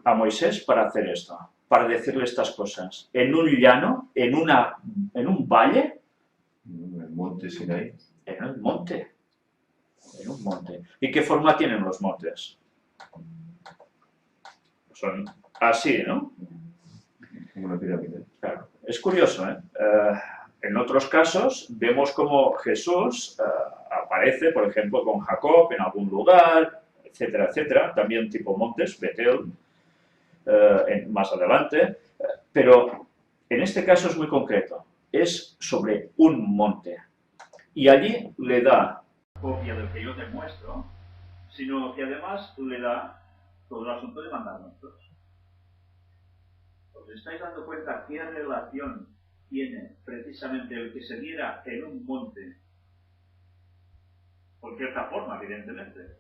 a Moisés para hacer esto, para decirle estas cosas? ¿En un llano? ¿En un valle? En el monte Sinaí. En un monte. En un monte. ¿Y qué forma tienen los montes? Son así, ¿no? Como una pirámide. Claro. Es curioso, ¿eh? En otros casos vemos como Jesús aparece, por ejemplo, con Jacob en algún lugar, etcétera, etcétera, también tipo montes, Betel, más adelante, pero en este caso es muy concreto, es sobre un monte. Y allí le da copia del que yo te muestro, sino que además le da todo el asunto de mandamientos. ¿Os estáis dando cuenta qué relación tiene precisamente el que se diera en un monte? Por cierta forma, evidentemente.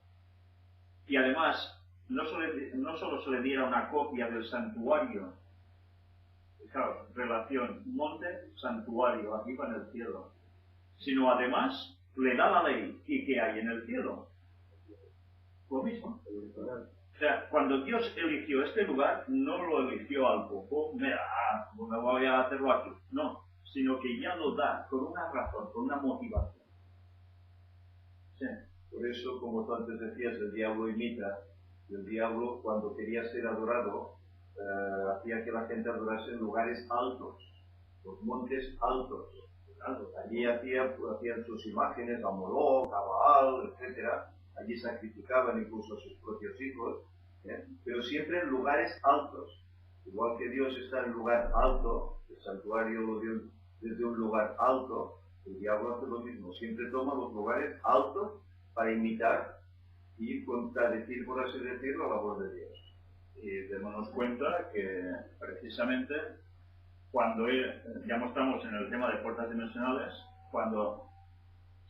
Y además, no solo se le diera una copia del santuario, fijaos, relación monte-santuario, arriba en el cielo, sino además le da la ley. ¿Y qué hay en el cielo? Lo mismo. O sea, cuando Dios eligió este lugar, no lo eligió al poco, mira, me voy a hacerlo aquí. No, sino que ya lo da con una razón, con una motivación. Sí. Por eso, como tú antes decías, el diablo imita. Y el diablo, cuando quería ser adorado, hacía que la gente adorase en lugares altos, los montes altos. Allí hacían sus imágenes a Moloch, a Baal, etc. Allí sacrificaban incluso a sus propios hijos, pero siempre en lugares altos. Igual que Dios está en un lugar alto, el santuario desde un lugar alto, el diablo hace lo mismo. Siempre toma los lugares altos para imitar y contradecir, por así decirlo, la voz de Dios. Y démonos cuenta que precisamente cuando ya mostramos en el tema de puertas dimensionales, cuando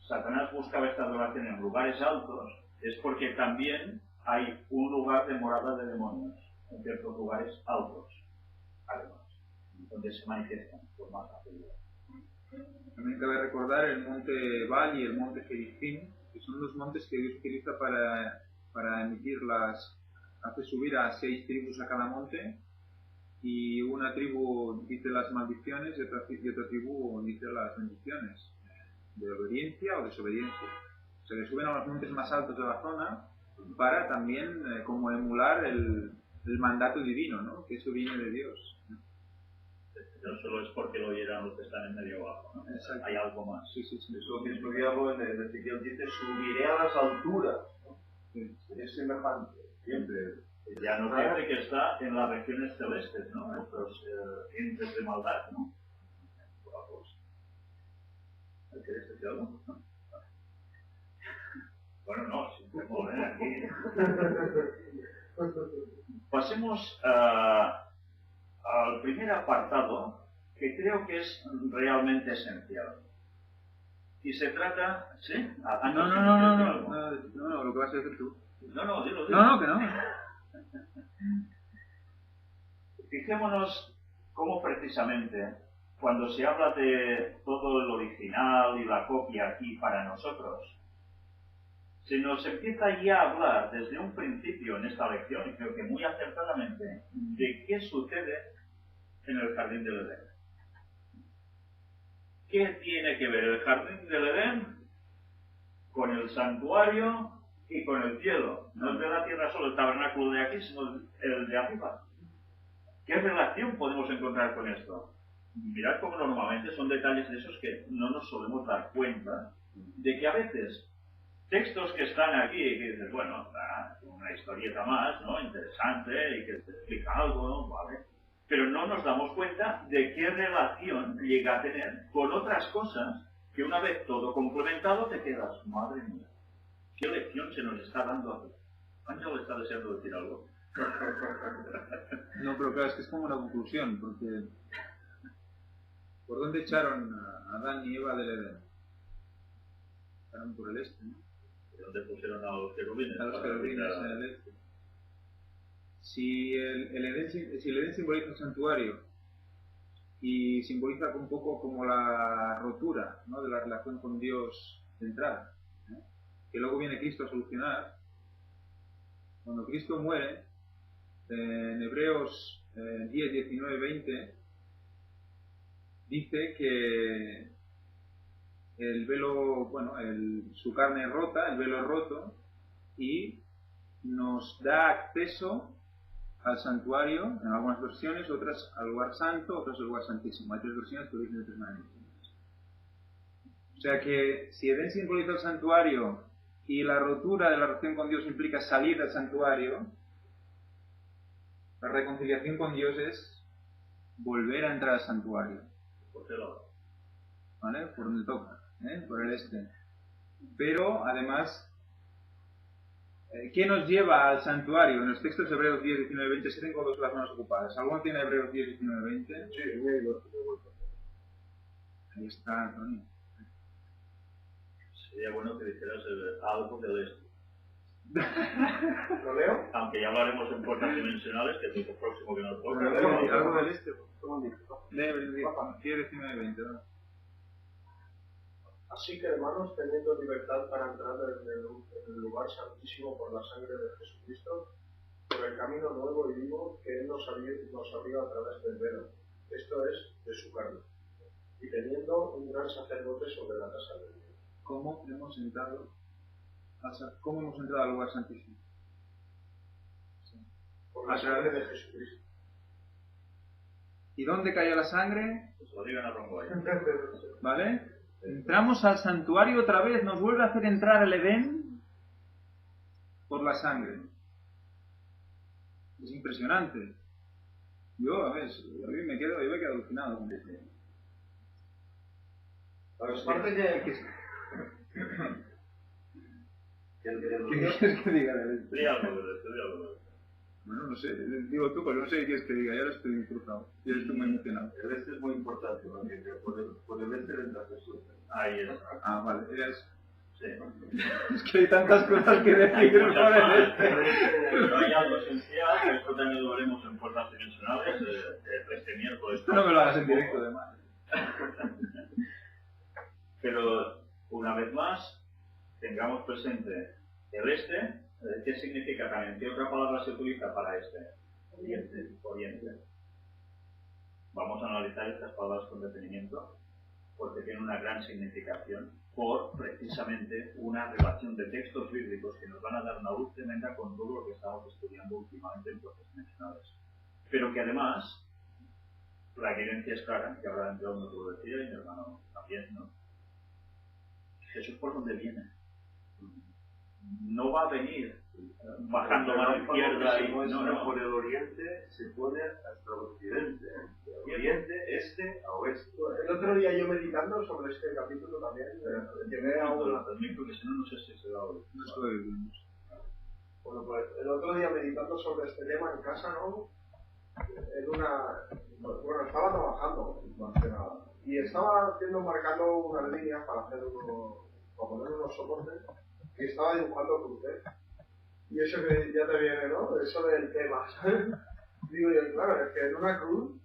Satanás buscaba esta adoración en lugares altos, es porque también hay un lugar de morada de demonios, en ciertos lugares altos, además, donde se manifiestan con más facilidad. También cabe recordar el monte Baal y el monte Gerizim, que son los montes que Dios utiliza para emitir hace subir a 6 tribus a cada monte, y una tribu dice las maldiciones y otra tribu dice las bendiciones, de obediencia o desobediencia. O sea, que suben a los montes más altos de la zona para también como emular el mandato divino, ¿no? Que eso viene de Dios. No solo es porque lo oyeran los que están en medio abajo, ¿no? Exacto. Hay algo más. Sí. Eso mismo diablo en el Ezequiel dice, subiré a las alturas, ¿no? Sí. Es semejante, siempre. Ya nos dice que está en las regiones celestes, ¿no? Estos entes de maldad, ¿no? ¿Quieres decir algo? ¿No? Bueno, no, siempre mover aquí. Pasemos al primer apartado, que creo que es realmente esencial. Y se trata... ¿Sí? No, lo que vas a decir tú. No, dilo. No, que no. Fijémonos cómo precisamente cuando se habla de todo el original y la copia aquí para nosotros, se nos empieza ya a hablar desde un principio en esta lección, y creo que muy acertadamente, de qué sucede en el jardín del Edén. ¿Qué tiene que ver el jardín del Edén con el santuario y con el cielo? No es de la tierra solo el tabernáculo de aquí, sino el de arriba. ¿Qué relación podemos encontrar con esto? Mirad cómo normalmente son detalles de esos que no nos solemos dar cuenta de que a veces textos que están aquí y que dices, bueno, una historieta más, ¿no? Interesante y que te explica algo, ¿no? Vale. Pero no nos damos cuenta de qué relación llega a tener con otras cosas que una vez todo complementado te quedas, madre mía, ¿qué lección se nos está dando aquí? ¿Ángel está deseando decir algo? No, pero claro, es que es como una conclusión, porque ¿por dónde echaron a Adán y Eva del Edén? Echaron por el este, ¿no? ¿De dónde pusieron a los querubines? A los querubines en el este. Si el Edén simboliza el santuario y simboliza un poco como la rotura, ¿no?, de la relación con Dios de entrada, ¿no?, que luego viene Cristo a solucionar, cuando Cristo muere, en Hebreos Hebreos 10, 19, 20 dice que el velo, bueno, su carne es rota, el velo es roto, y nos da acceso al santuario, en algunas versiones, otras al lugar santo, otras al lugar santísimo. Hay 3 versiones que lo dicen de 3 maneras. O sea que si Edén simboliza el santuario y la rotura de la relación con Dios implica salir del santuario, la reconciliación con Dios es volver a entrar al santuario. ¿Vale? Por donde toca, por el este. Pero además, ¿qué nos lleva al santuario? En los textos Hebreos 10, 19, 20 se tengo 2 las manos ocupadas. ¿Alguno tiene Hebreos 10, 19, 20? Sí, me he ido. Ahí está, Antonio. Sería bueno que dijeras algo del este. ¿Lo leo? Aunque ya hablaremos en puertas dimensionales, que es lo próximo que nos toca. Algo del este. Lee Hebreos 10, 19, 20. ¿No? Así que, hermanos, teniendo libertad para entrar en el lugar santísimo por la sangre de Jesucristo, por el camino nuevo y vivo que Él nos abrió a través del velo, esto es, de su carne, y teniendo un gran sacerdote sobre la casa de Dios. ¿Cómo hemos entrado al lugar santísimo? Por la sangre de Jesucristo. ¿Y dónde cayó la sangre? Pues lo digan a Rongo ahí. ¿Vale? Entramos al santuario otra vez, nos vuelve a hacer entrar al Edén por la sangre. Es impresionante. Yo me quedo alucinado con esto. Aparte que... ¿Qué quieres que diga de esto? Di algo del este, di algo del este. Bueno, no sé, digo tú, porque no sé qué quieres que diga, ya ahora estoy cruzado, ya estoy muy emocionado. El este es muy importante, porque por el este entra Jesús. Ahí es. Ah, vale, era eso. Sí. Es que hay tantas cosas que decir por el este. Pero hay algo esencial, que esto también lo veremos en puertas dimensionales, este miércoles. Esto no me lo hagas en directo, además. Pero, una vez más, tengamos presente el este. ¿Qué significa también? ¿Qué otra palabra se utiliza para este? Oriente. Oriente. Vamos a analizar estas palabras con detenimiento porque tienen una gran significación por precisamente una relación de textos bíblicos que nos van a dar una luz tremenda con todo lo que estamos estudiando últimamente en procesos dimensionales. Pero que además la evidencia es clara, que ahora entre uno lo decía y mi hermano también, ¿no? Jesús, ¿por dónde viene? No va a venir bajando mano izquierda y no, por el oriente se pone hasta el occidente, de oriente, este a oeste. El otro día yo meditando sobre este capítulo también, llegué a una... porque si no, no sé si se da hoy. No estoy viendo. Bueno, pues el otro día meditando sobre este tema en casa, ¿no? Bueno, estaba trabajando, más que nada, y estaba marcando unas líneas para poner unos soportes, y estaba dibujando cruces. Y eso que ya te viene, ¿no? Eso del tema, ¿sabes? Digo yo, claro, es que en una cruz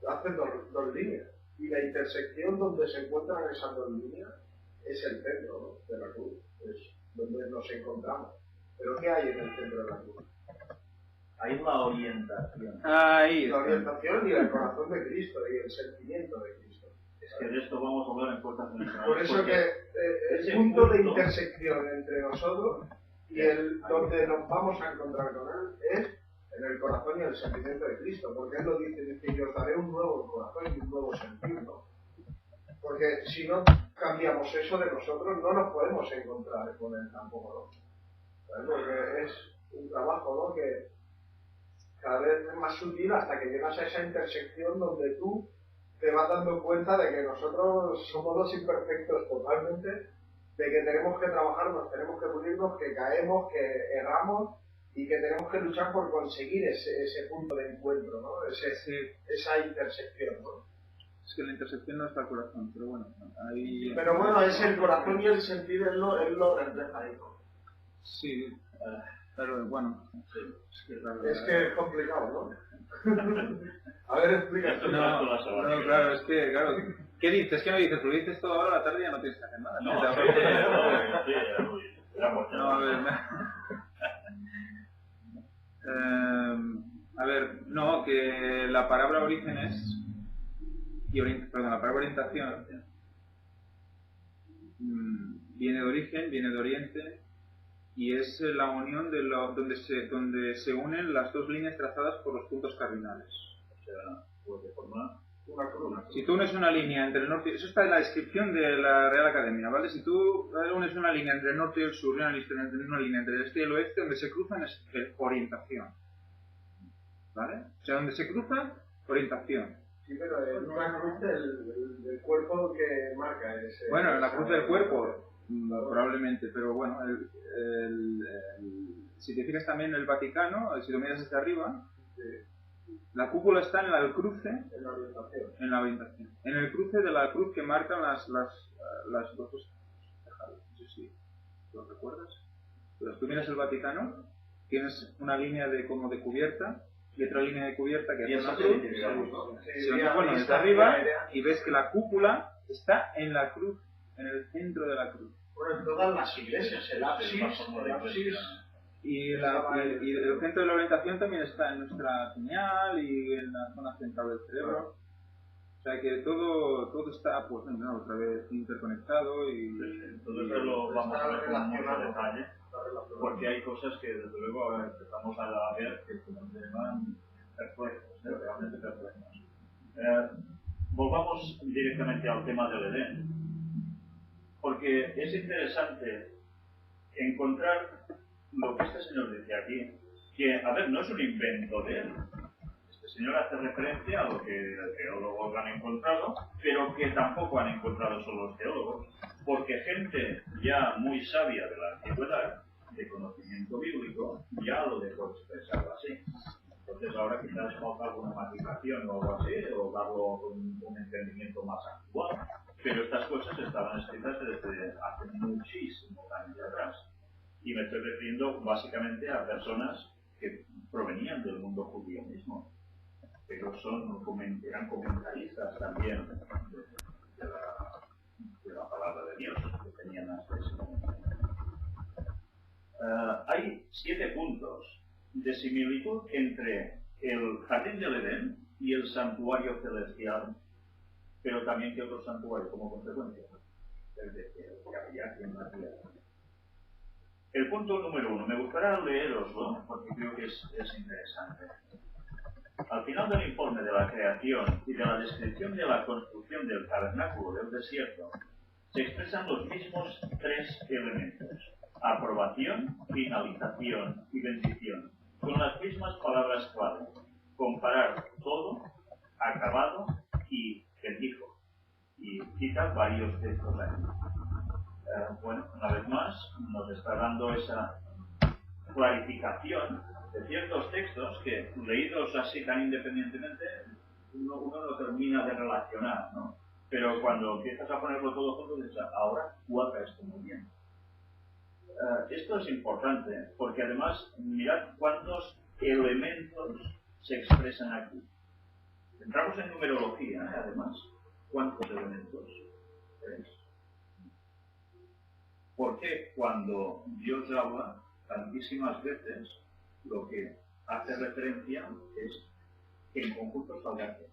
hacen dos líneas. Y la intersección donde se encuentran esas 2 líneas es el centro, ¿no? De la cruz. Es donde nos encontramos. ¿Pero qué hay en el centro de la cruz? Ahí la orientación. Ahí La orientación y el corazón de Cristo y el sentimiento de Cristo. Es que de esto vamos a hablar en puertas dimensionales. Por eso que el punto de intersección entre nosotros y donde nos vamos a encontrar con Él es en el corazón y el sentimiento de Cristo, porque Él lo dice yo os daré un nuevo corazón y un nuevo sentido. Porque si no cambiamos eso de nosotros, no nos podemos encontrar con Él tampoco, ¿no? ¿Sabes? Porque es un trabajo, ¿no? Que cada vez es más sutil hasta que llegas a esa intersección donde tú te vas dando cuenta de que nosotros somos los imperfectos totalmente, de que tenemos que trabajarnos, tenemos que pulirnos, que caemos, que erramos y que tenemos que luchar por conseguir ese punto de encuentro, ¿no? Esa intersección, ¿no? Es que la intersección no está al corazón, pero bueno, ahí... Pero bueno, es el corazón y el sentido, él lo refleja ahí, ¿no? Sí, pero bueno... Es que es complicado, ¿no? A ver, explica. No, claro, es que, claro... ¿Qué dices? ¿Qué no dices? Porque dices todo ahora a la tarde y ya no tienes que hacer nada. No, a ver, No, que la palabra orígenes perdón, la palabra orientación viene de origen, viene de oriente, y es la unión de donde se unen las dos líneas trazadas por los puntos cardinales. O sea, pues de formar una cruz. Si tú unes una línea entre el norte, eso está en la descripción de la Real Academia, ¿vale? Si tú unes una línea entre el norte y el sur, una línea entre el este y el oeste, donde se cruzan es orientación, ¿vale? O sea, donde se cruzan, orientación. Sí, pero es una cruz del cuerpo que marca ese... Bueno, la cruz del cuerpo, probablemente, pero bueno, si te fijas también en el Vaticano, si lo miras desde arriba, la cúpula está en el cruce, en la orientación. en la orientación, en el cruce de la cruz que marcan las dos tejados. No sé si lo recuerdas. Pero tú miras el Vaticano, tienes una línea como de cubierta y otra línea de cubierta que es una cruz. Bueno, desde arriba y ves que la cúpula está en la cruz, en el centro de la cruz. Bueno, en todas las iglesias, el ábsis, y el centro de la orientación también está en nuestra pineal y en la zona central del cerebro. O sea que todo está, pues, otra vez interconectado y... Todo eso lo vamos a ver con mucho detalle, porque hay cosas que desde luego ahora empezamos a ver que nos dejan perplejos, realmente perplejos. Volvamos directamente al tema del Edén, porque es interesante encontrar lo que este señor dice aquí, que, a ver, no es un invento de él. Este señor hace referencia a lo que los teólogos han encontrado, pero que tampoco han encontrado solo los teólogos, porque gente ya muy sabia de la antigüedad, de conocimiento bíblico, ya lo dejó expresado así. Entonces ahora quizás falta alguna matización o algo así, o darlo con un entendimiento más actual, pero estas cosas estaban escritas desde hace muchísimos años atrás. Y me estoy refiriendo básicamente a personas que provenían del mundo judío mismo, pero eran comentaristas también de la palabra de Dios, que tenían hasta ese momento. Hay 7 puntos de similitud entre el jardín del Edén y el santuario celestial, pero también que otro santuario como consecuencia, el que había aquí en la tierra. El punto número 1, me gustaría leeroslo porque creo que es interesante. Al final del informe de la creación y de la descripción de la construcción del tabernáculo del desierto, se expresan los mismos 3 elementos: aprobación, finalización y bendición, con las mismas palabras clave: comparar todo, acabado y bendijo. Y cita varios textos ahí. Bueno, una vez más, nos está dando esa clarificación de ciertos textos que, leídos así tan independientemente, uno no termina de relacionar, ¿no? Pero cuando empiezas a ponerlo todo junto, dices, ahora cuadra esto muy bien. Esto es importante, porque además, mirad cuántos elementos se expresan aquí. Entramos en numerología, además. ¿Cuántos elementos? 3. Porque cuando Dios habla tantísimas veces, lo que hace referencia es que en conjunto salgan 3.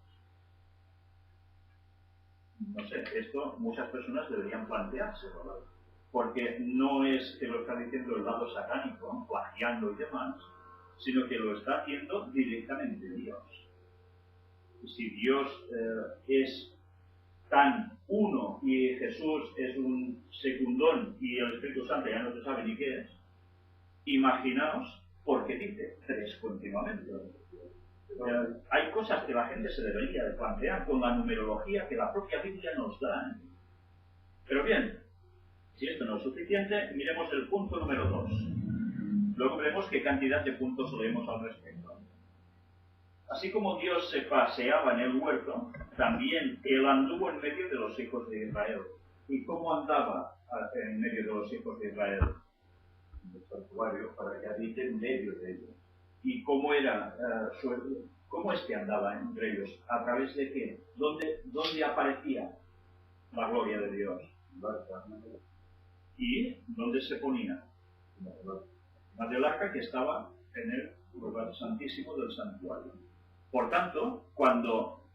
No sé, esto muchas personas deberían plantearse, ¿verdad? Porque no es que lo está diciendo el lado satánico, plagiando y demás, sino que lo está haciendo directamente Dios. Y si Dios es tan uno y Jesús es un secundón y el Espíritu Santo ya no se sabe ni qué es, imaginaos por qué dice 3 continuamente. Hay cosas que la gente se debería de plantear con la numerología que la propia Biblia nos da. Pero bien, si esto no es suficiente, miremos el punto número 2. Luego veremos qué cantidad de puntos leemos al respecto. Así como Dios se paseaba en el huerto, también Él anduvo en medio de los hijos de Israel. ¿Y cómo andaba en medio de los hijos de Israel? En el santuario, para que habite en medio de ellos. ¿Y cómo era cómo es que andaba entre ellos? ¿A través de qué? ¿Dónde aparecía la gloria de Dios? ¿Y dónde se ponía? La del arca que estaba en el lugar santísimo del santuario. Por tanto,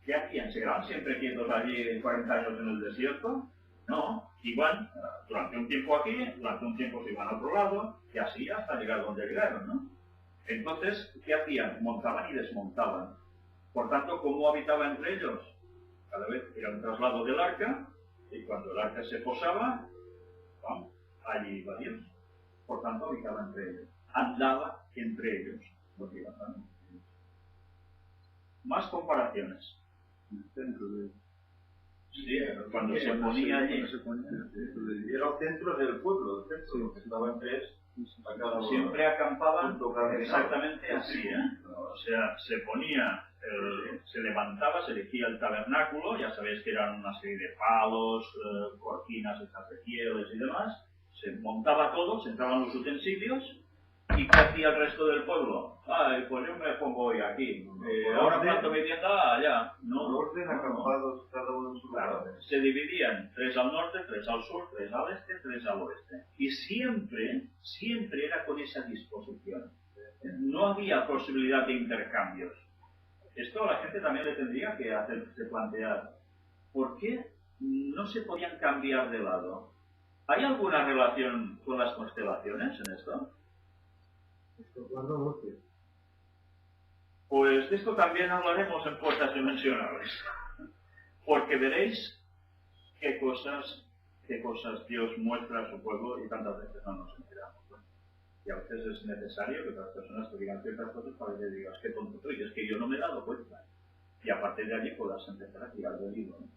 ¿qué hacían? ¿Se quedaban siempre quietos allí 40 años en el desierto? No, iban durante un tiempo aquí, durante un tiempo se iban a otro lado, y así hasta llegar donde llegaron, ¿no? Entonces, ¿qué hacían? Montaban y desmontaban. Por tanto, ¿cómo habitaba entre ellos? Cada vez era un traslado del arca, y cuando el arca se posaba, ¡pam!, allí iba Dios. Por tanto, habitaba entre ellos. Andaba entre ellos. Porque iba andando. Más comparaciones. Dentro de... Sí, cuando se ponía allí. Era el centro del pueblo, el centro, que estaban tres. Siempre acampaban Junto exactamente así, ¿eh? O sea, se levantaba, se elegía el tabernáculo, ya sabéis que eran una serie de palos, cortinas, estas de pieles y demás. Se montaba todo, se entraban los utensilios, ¿y qué hacía el resto del pueblo? Pues yo me pongo hoy aquí, ahora planto mi tienda allá. No, orden acampados, cada uno en su lugar. claro, se dividían 3 al norte, 3 al sur, 3 al este, 3 al oeste. Y siempre era con esa disposición. No había posibilidad de intercambios. Esto a la gente también le tendría que hacerse plantear. ¿Por qué no se podían cambiar de lado? ¿Hay alguna relación con las constelaciones en esto? Pues de esto también hablaremos en puertas dimensionales. Porque veréis qué cosas Dios muestra a su pueblo y tantas veces no nos enteramos. Y a veces es necesario que las personas te digan ciertas cosas para que digas, qué tonto soy, es que yo no me he dado cuenta. Y a partir de allí puedas empezar a tirar del hilo, ¿no?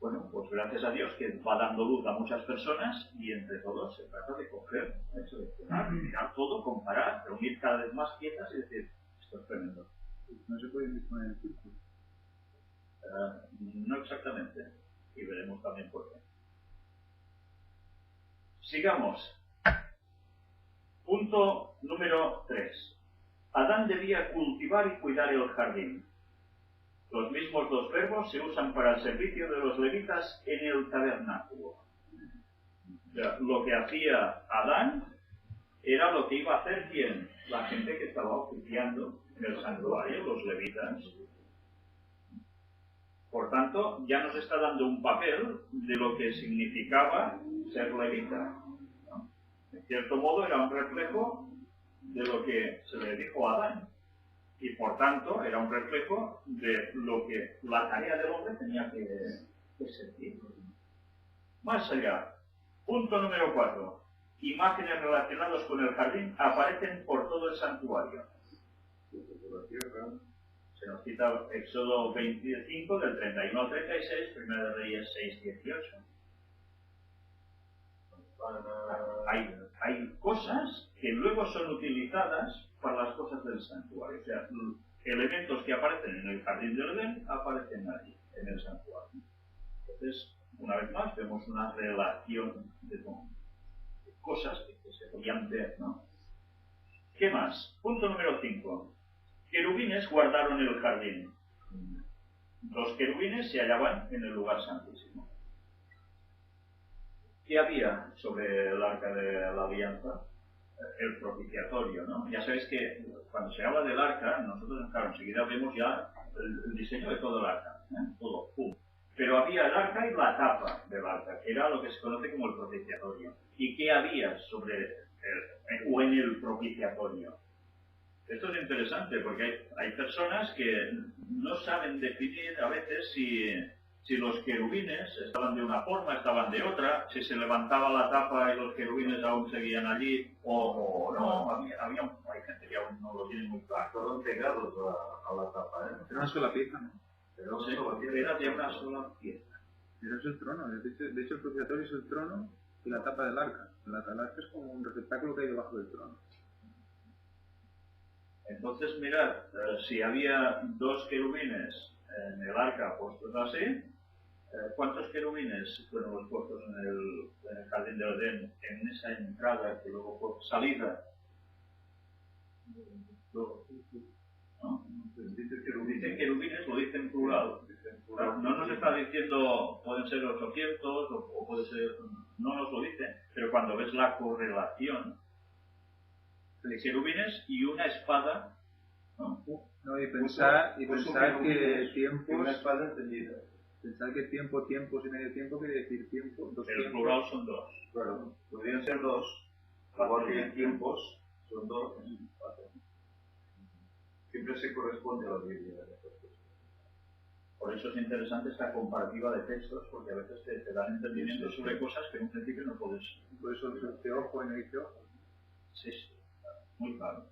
Bueno, pues gracias a Dios que va dando luz a muchas personas y entre todos se trata de coger, seleccionar, mirar todo, comparar, reunir cada vez más piezas y decir, esto es tremendo. No se puede disponer el círculo. No exactamente. Y veremos también por qué. Sigamos. Punto número 3. Adán debía cultivar y cuidar el jardín. Los mismos dos verbos se usan para el servicio de los levitas en el tabernáculo. O sea, lo que hacía Adán era lo que iba a hacer ¿quién? La gente que estaba oficiando en el santuario, los levitas. Por tanto, ya nos está dando un papel de lo que significaba ser levita, ¿no? En cierto modo era un reflejo de lo que se le dijo a Adán. Y por tanto, era un reflejo de lo que la tarea del hombre tenía que servir. Más allá, punto número 4. Imágenes relacionadas con el jardín aparecen por todo el santuario. Se nos cita Éxodo 25, del 31 al 36, Primera de Reyes 6, 18. Hay cosas que luego son utilizadas para las cosas del santuario. O sea, elementos que aparecen en el jardín del Edén aparecen allí, en el santuario. Entonces, una vez más, vemos una relación de cosas que se podían ver, ¿no? ¿Qué más? Punto número 5. Querubines guardaron el jardín. Los querubines se hallaban en el lugar santísimo. ¿Qué había sobre el arca de la alianza? El propiciatorio, ¿no? Ya sabéis que cuando se habla del arca, nosotros, claro, enseguida vemos ya el diseño de todo el arca, ¿eh? Todo, ¡pum! Pero había el arca y la tapa del arca, que era lo que se conoce como el propiciatorio. ¿Y qué había sobre o en el propiciatorio? Esto es interesante porque hay personas que no saben definir a veces si los querubines estaban de una forma, estaban de otra, si se levantaba la tapa y los querubines aún seguían allí o no. Hay gente que aún no lo tiene muy claro. Estaban pegados a la tapa, ¿eh? Era una sola pieza, ¿no? Era de una sola pieza. Pero es el trono. De hecho, el propiciatorio es el trono y la tapa del arca. El arca es como un receptáculo que hay debajo del trono. Entonces, mirad, si había 2 querubines en el arca puestos así, ¿cuántos querubines fueron los puestos en el jardín del Edén, en esa entrada que luego fue salida? ¿No? Dicen querubines, lo dicen plural. No nos está diciendo, pueden ser 800 o puede ser, no nos lo dice, pero cuando ves la correlación de querubines y una espada, ¿no? No, y pensar que tiempo una espada encendida. Pensar que tiempos y medio tiempo quiere decir tiempo, dos El tiempos. plural son dos. Claro, podrían ser dos, igual que tiempos son dos. Siempre se corresponde a la Biblia. Por eso es interesante esta comparativa de textos, porque a veces te dan entendimiento sobre cosas que en un principio no puedes. Por eso dice ojo y no dice ojo. Sí, muy claro.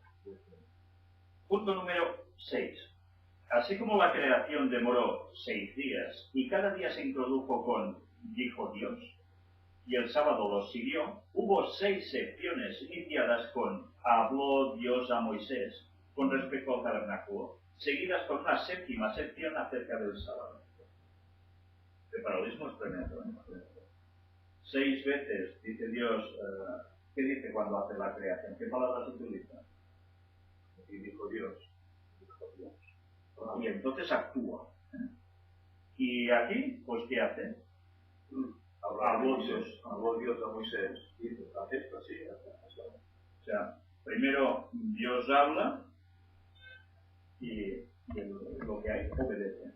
Punto número 6. Así como la creación demoró 6 días y cada día se introdujo con dijo Dios y el sábado lo siguió, hubo 6 secciones iniciadas con habló Dios a Moisés con respecto al tabernáculo, seguidas con una séptima sección acerca del sábado. El paralelismo es tremendo. 6 veces dice Dios, ¿qué dice cuando hace la creación? ¿Qué palabras utiliza? Y dijo Dios. Y entonces actúa. Y aquí, pues, ¿qué hace? Habló Dios a Moisés. Hace esto, sí. O sea, primero Dios habla y lo que hay obedece.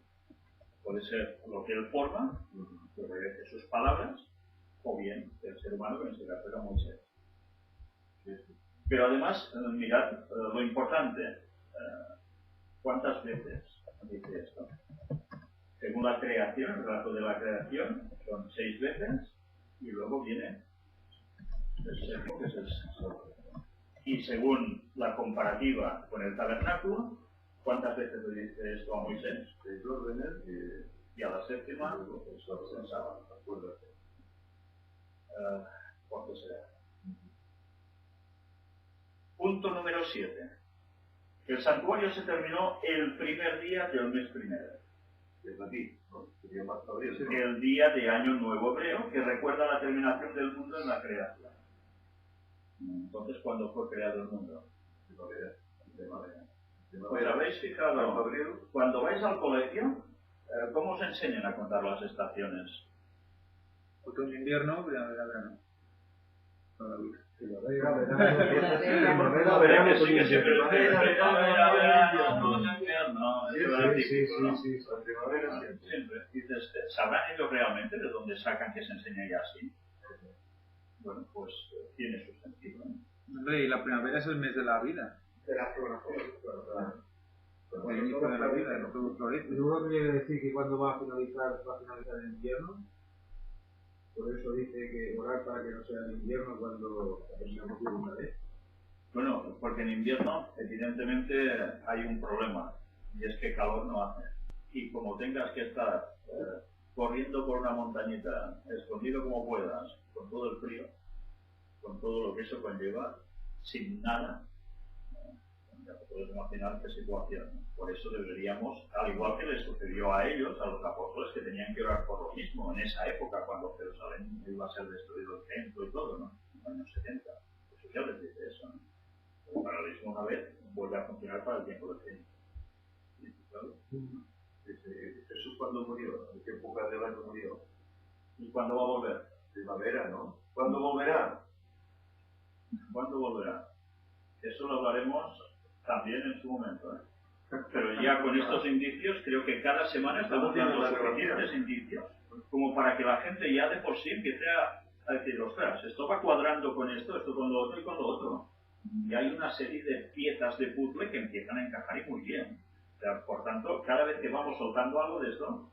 Puede ser lo que él forma, que obedece sus palabras, o bien el ser humano, que en este caso era Moisés. Pero además, mirad lo importante. ¿Cuántas veces dice esto? Según la creación, el relato de la creación, son 6 veces, y luego viene el séptimo, que es el sábado. Y según la comparativa con el tabernáculo, ¿cuántas veces le dice esto a Moisés? 6 órdenes, y a la séptima, el sábado. ¿Cuánto será? Punto número 7. El santuario se terminó el primer día del mes primero. El día de Año Nuevo Hebreo, que recuerda la terminación del mundo en la creación. Entonces, ¿cuándo fue creado el mundo? Pues habéis fijado, cuando vais al colegio, ¿cómo os enseñan a contar las estaciones? Otoño, invierno, primavera, verano. Toda la vida. Siempre dices, ¿sabrán ellos realmente de dónde sacan que se enseña ya así? Bueno, pues tiene su sentido. Y la primavera es el mes de la vida. De la floración. El inicio de la vida, no todo florece. ¿Y uno quiere decir que cuando va a finalizar el invierno? Por eso dice que orar para que no sea el invierno cuando terminamos de una vez. Bueno, porque en invierno evidentemente hay un problema, y es que calor no hace. Y como tengas que estar corriendo por una montañita, escondido como puedas, con todo el frío, con todo lo que eso conlleva, sin nada, ya te puedes imaginar qué situación. Por eso deberíamos, al igual que les sucedió a ellos, a los apóstoles, que tenían que orar por lo mismo en esa época, cuando Jerusalén iba a ser destruido el templo y todo, ¿no? En los años 70. Pues ya les dice eso, ¿no? El paralelismo una vez vuelve a funcionar para el tiempo del fin. ¿Claro? Jesús cuando murió, ¿en qué época del año murió? ¿Y cuándo va a volver? Primavera, ¿no? ¿Cuándo volverá? ¿Cuándo volverá? Eso lo hablaremos también en su momento, ¿eh? Pero ya con estos indicios, creo que cada semana estamos dando suficientes indicios como para que la gente ya de por sí empiece a decir, ostras, esto va cuadrando con esto con lo otro y con lo otro. Y hay una serie de piezas de puzzle que empiezan a encajar y muy bien. O sea, por tanto, cada vez que vamos soltando algo de esto,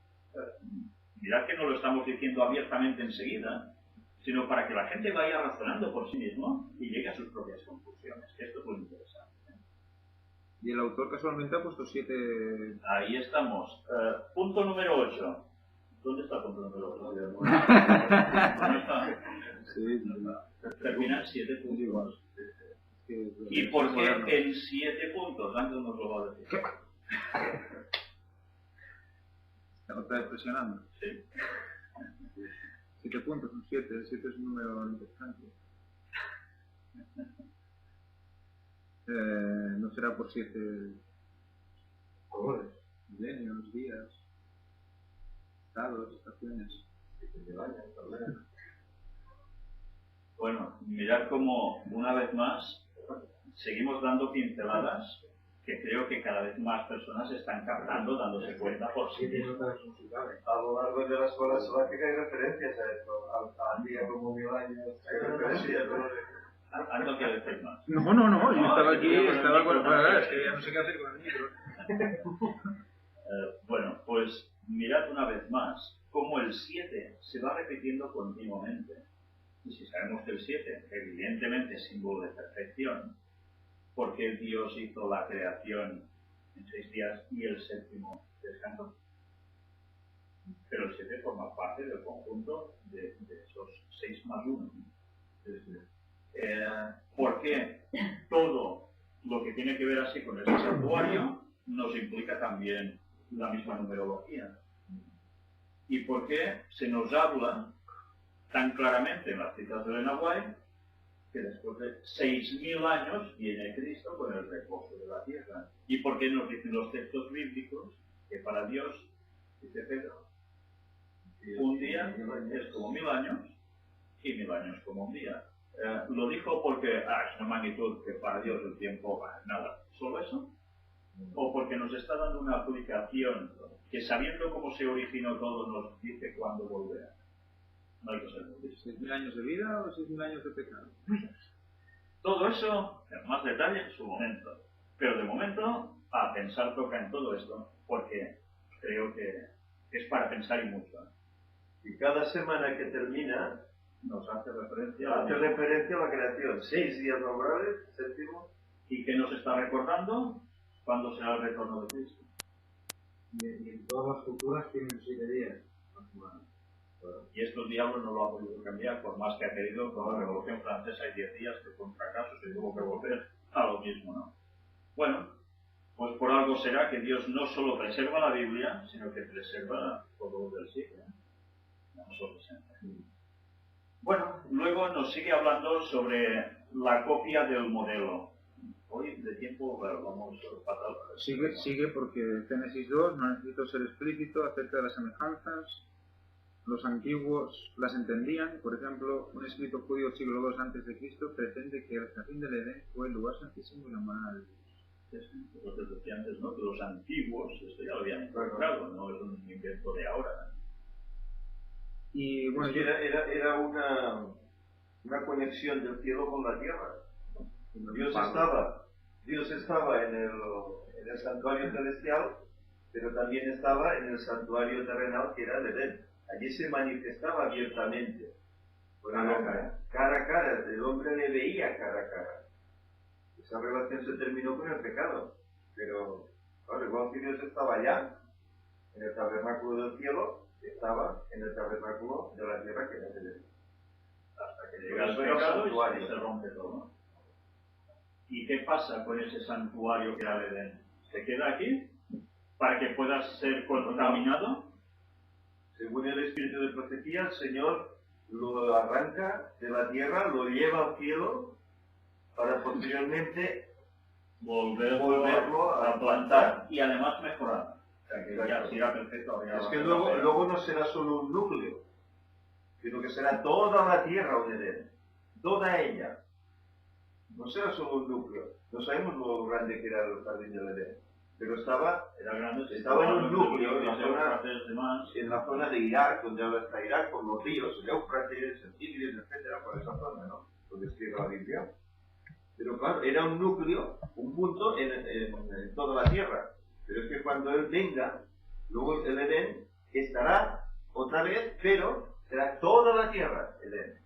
mirad que no lo estamos diciendo abiertamente enseguida, sino para que la gente vaya razonando por sí mismo y llegue a sus propias conclusiones, que esto es muy interesante. Y el autor casualmente ha puesto 7... Ahí estamos. Punto número 8. ¿Dónde está el punto número 8? ¿Dónde está? Sí, Termina en 7 puntos. ¿Y por qué en 7 puntos? Antes nos lo va a decir. Otra vez presionando. Sí. 7 puntos, son 7. 7 es un número interesante. No será por 7 colores, milenios, días, estados, estaciones. Bueno, mirad cómo una vez más seguimos dando pinceladas que creo que cada vez más personas están captando, dándose cuenta por sí 7 mismos. notas musicales. A lo largo de la escuela solática hay referencias a esto. Al día como 1000 años. Hay referencias, ¿no? No quiero decir más. No, yo estaba aquí, yo estaba con el con... micro, Es que ya no sé qué hacer con el micro. Bueno, pues mirad una vez más cómo el 7 se va repitiendo continuamente. Y si sabemos que el 7 evidentemente es símbolo de perfección, porque Dios hizo la creación en 6 días y el séptimo descansó. Pero el 7 forma parte del conjunto de esos 6 más 1. Porque todo lo que tiene que ver así con este santuario nos implica también la misma numerología. Y porque se nos habla tan claramente en las citas de Elena White que después de 6000 años viene Cristo con el reposo de la tierra. Y porque nos dicen los textos bíblicos que para Dios, dice Pedro, un día es como 1000 años y 1000 años como un día. Lo dijo porque es una magnitud que para Dios el tiempo, nada, solo eso. O porque nos está dando una aplicación que sabiendo cómo se originó todo nos dice cuándo volverá. No hay que ser muy listo. ¿6.000 años de vida o 6.000 años de pecado? Todo eso en más detalle en su momento. Pero de momento, a pensar toca en todo esto, porque creo que es para pensar y mucho. Y cada semana que termina, Nos hace referencia hace referencia a la creación. 6 días laborables, séptimo. y que nos está recordando cuándo será el retorno de Cristo. Y en todas las culturas tienen 7 días. Y estos diablos no lo ha podido cambiar, por más que ha querido. Con la Revolución Francesa hay 10 días que fue un fracaso, se tuvo que volver a lo mismo, ¿no? Bueno, pues por algo será que Dios no solo preserva la Biblia, sino que preserva todo lo del siglo. Nosotros siempre. Bueno, luego nos sigue hablando sobre la copia del modelo. Hoy de tiempo, bueno, vamos fatal. Sigue porque Génesis 2, no necesito ser explícito acerca de las semejanzas. Los antiguos las entendían. Por ejemplo, un escrito judío siglo II antes de Cristo pretende que el jardín del Edén fue el lugar santísimo y la morada de Dios. Entonces decía antes, ¿no? Que los antiguos, esto ya lo habían encontrado, no es un invento de ahora. Y bueno, Es que era una conexión del cielo con la tierra. Dios estaba en el santuario celestial, pero también estaba en el santuario terrenal que era el Edén. Allí se manifestaba abiertamente por el hombre, cara a cara, el hombre le veía cara a cara. Esa relación se terminó con el pecado, pero claro, igual que Dios estaba allá, en el tabernáculo del cielo, estaba en el tabernáculo de la tierra que era el Edén. Hasta que llega el pecado y se rompe todo. ¿Y qué pasa con ese santuario que era el Edén? ¿Se queda aquí para que pueda ser contaminado? Según el espíritu de profecía, el Señor lo arranca de la tierra, lo lleva al cielo para posteriormente volverlo a plantar. Y además mejorar. O sea que ya será perfecto. Es que luego no será solo un núcleo, sino que será toda la tierra un Edén, toda ella. No será solo un núcleo. No sabemos lo grande que era el jardín del Edén, pero estaba en un núcleo, en la zona de Irak, donde ahora está Irak, con los ríos, el Éufrates, el Tigris, etcétera, por esa zona, ¿no? Donde escribe la Biblia. Pero claro, era un núcleo, un punto en toda la tierra. Pero es que cuando Él venga, luego el Edén estará otra vez, pero será toda la tierra, Edén.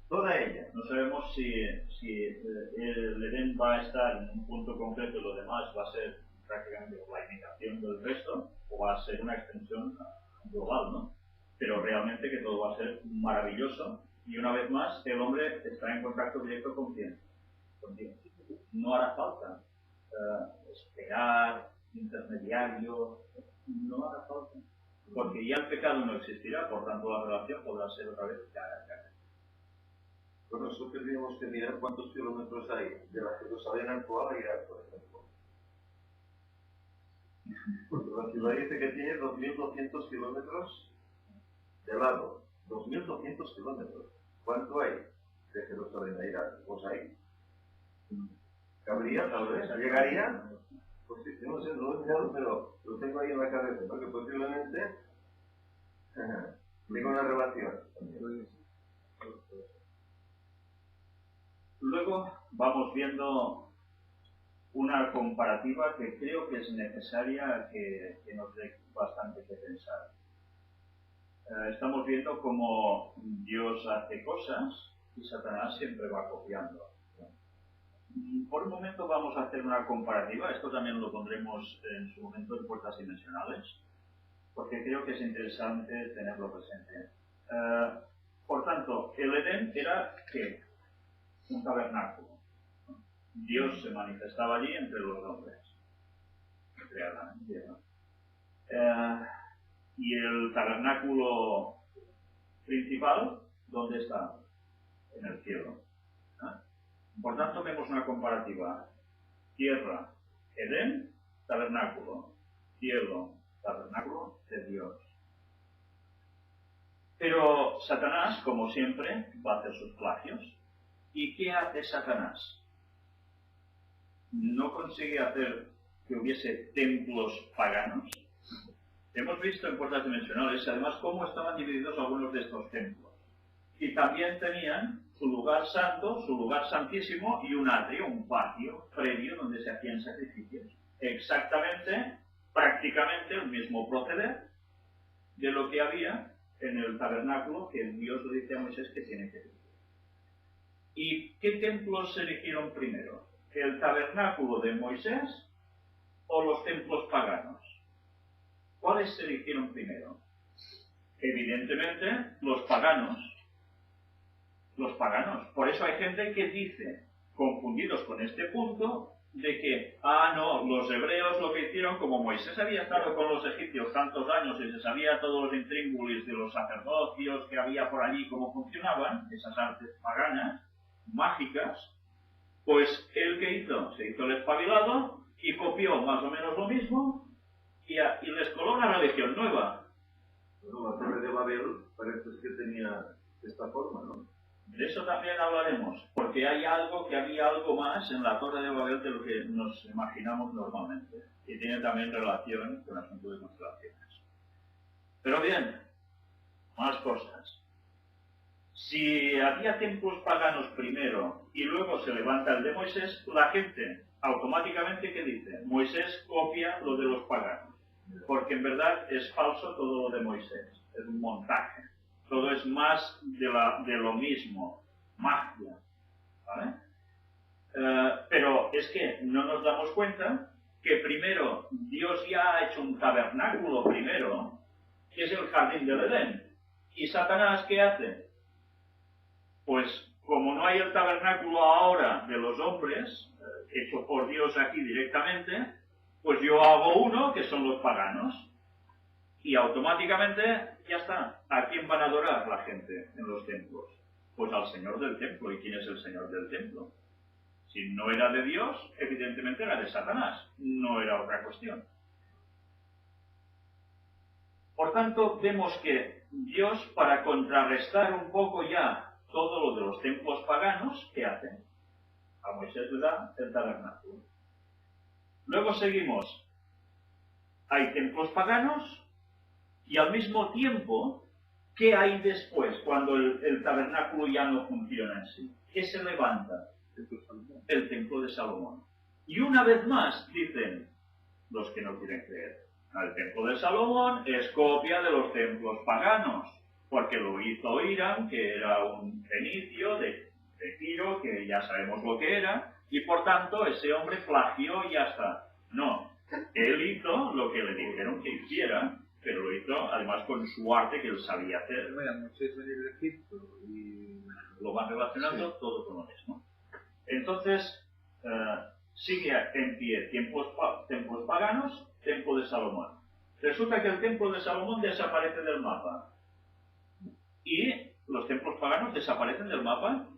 Toda ella. No sabemos si el Edén va a estar en un punto concreto y lo demás va a ser prácticamente la imitación del resto, o va a ser una extensión global, ¿no? Pero realmente que todo va a ser maravilloso, y una vez más el hombre estará en contacto directo con quién. Con Dios. No hará falta esperar, intermediario, no hará falta. Porque ya el pecado no existirá, por tanto la relación podrá ser otra vez cara a cara. Bueno, nosotros tendríamos que mirar cuántos kilómetros hay de la Jerusalén actual a Irak, por ejemplo. Porque la ciudad dice que tiene 2.200 kilómetros de lado. 2.200 kilómetros. ¿Cuánto hay de Jerusalén a Irak? Pues hay. ¿Cabría tal vez? ¿Llegaría? Pues sí, no sé, no lo he mirado, pero lo tengo ahí en la cabeza, ¿no? Que posiblemente tenga una relación también. Luego vamos viendo una comparativa que creo que es necesaria, que nos dé bastante que pensar. Estamos viendo cómo Dios hace cosas y Satanás siempre va copiando. Por un momento vamos a hacer una comparativa, esto también lo pondremos en su momento en puertas dimensionales, porque creo que es interesante tenerlo presente. Por tanto, el Edén era ¿qué? Un tabernáculo. Dios se manifestaba allí entre los hombres, entre Adán y Eva. Y el tabernáculo principal, ¿dónde está? En el cielo. Por tanto, vemos una comparativa. Tierra, Edén, tabernáculo. Cielo, tabernáculo de Dios. Pero Satanás, como siempre, va a hacer sus plagios. ¿Y qué hace Satanás? No consigue hacer que hubiese templos paganos. Hemos visto en puertas dimensionales, además, cómo estaban divididos algunos de estos templos. Y también tenían su lugar santo, su lugar santísimo y un atrio, un patio previo donde se hacían sacrificios. Exactamente, prácticamente el mismo proceder de lo que había en el tabernáculo que Dios le dice a Moisés que tiene que vivir. ¿Y qué templos se erigieron primero? ¿El tabernáculo de Moisés o los templos paganos? ¿Cuáles se erigieron primero? Evidentemente, los paganos. Los paganos. Por eso hay gente que dice, confundidos con este punto, de que, no, los hebreos lo que hicieron, como Moisés había estado con los egipcios tantos años y se sabía todos los intríngulis de los sacerdocios que había por allí, cómo funcionaban, esas artes paganas, mágicas, pues él que hizo, se hizo el espabilado y copió más o menos lo mismo y les coló una religión nueva. Bueno, la Torre de Babel parece que tenía esta forma, ¿no? De eso también hablaremos, porque hay algo, que había algo más en la Torre de Babel de lo que nos imaginamos normalmente, y tiene también relación con el asunto de constelaciones. Pero bien, más cosas. Si había templos paganos primero y luego se levanta el de Moisés, la gente automáticamente, ¿qué dice? Moisés copia lo de los paganos, porque en verdad es falso todo lo de Moisés, es un montaje. Todo es más de lo mismo, magia, ¿vale? Pero es que no nos damos cuenta que primero Dios ya ha hecho un tabernáculo primero, que es el jardín del Edén. ¿Y Satanás qué hace? Pues como no hay el tabernáculo ahora de los hombres, hecho por Dios aquí directamente, pues yo hago uno, que son los paganos. Y automáticamente, ya está. ¿A quién van a adorar la gente en los templos? Pues al Señor del templo. ¿Y quién es el Señor del templo? Si no era de Dios, evidentemente era de Satanás. No era otra cuestión. Por tanto, vemos que Dios, para contrarrestar un poco ya todo lo de los templos paganos, ¿qué hace? A Moisés le da el tabernáculo. Luego seguimos. Hay templos paganos. Y al mismo tiempo, ¿qué hay después cuando el tabernáculo ya no funciona en sí? ¿Qué se levanta? El templo de Salomón. Y una vez más, dicen los que no quieren creer, el templo de Salomón es copia de los templos paganos, porque lo hizo Hiram, que era un fenicio de Tiro, que ya sabemos lo que era, y por tanto ese hombre plagió y ya está. No, él hizo lo que le dijeron que hiciera, pero lo hizo además con su arte que él sabía hacer. Mira, Moisés venir de Egipto y lo van relacionando todo con lo mismo. Entonces, sigue en pie templos paganos, templo de Salomón. Resulta que el templo de Salomón desaparece del mapa. ¿Y los templos paganos desaparecen del mapa?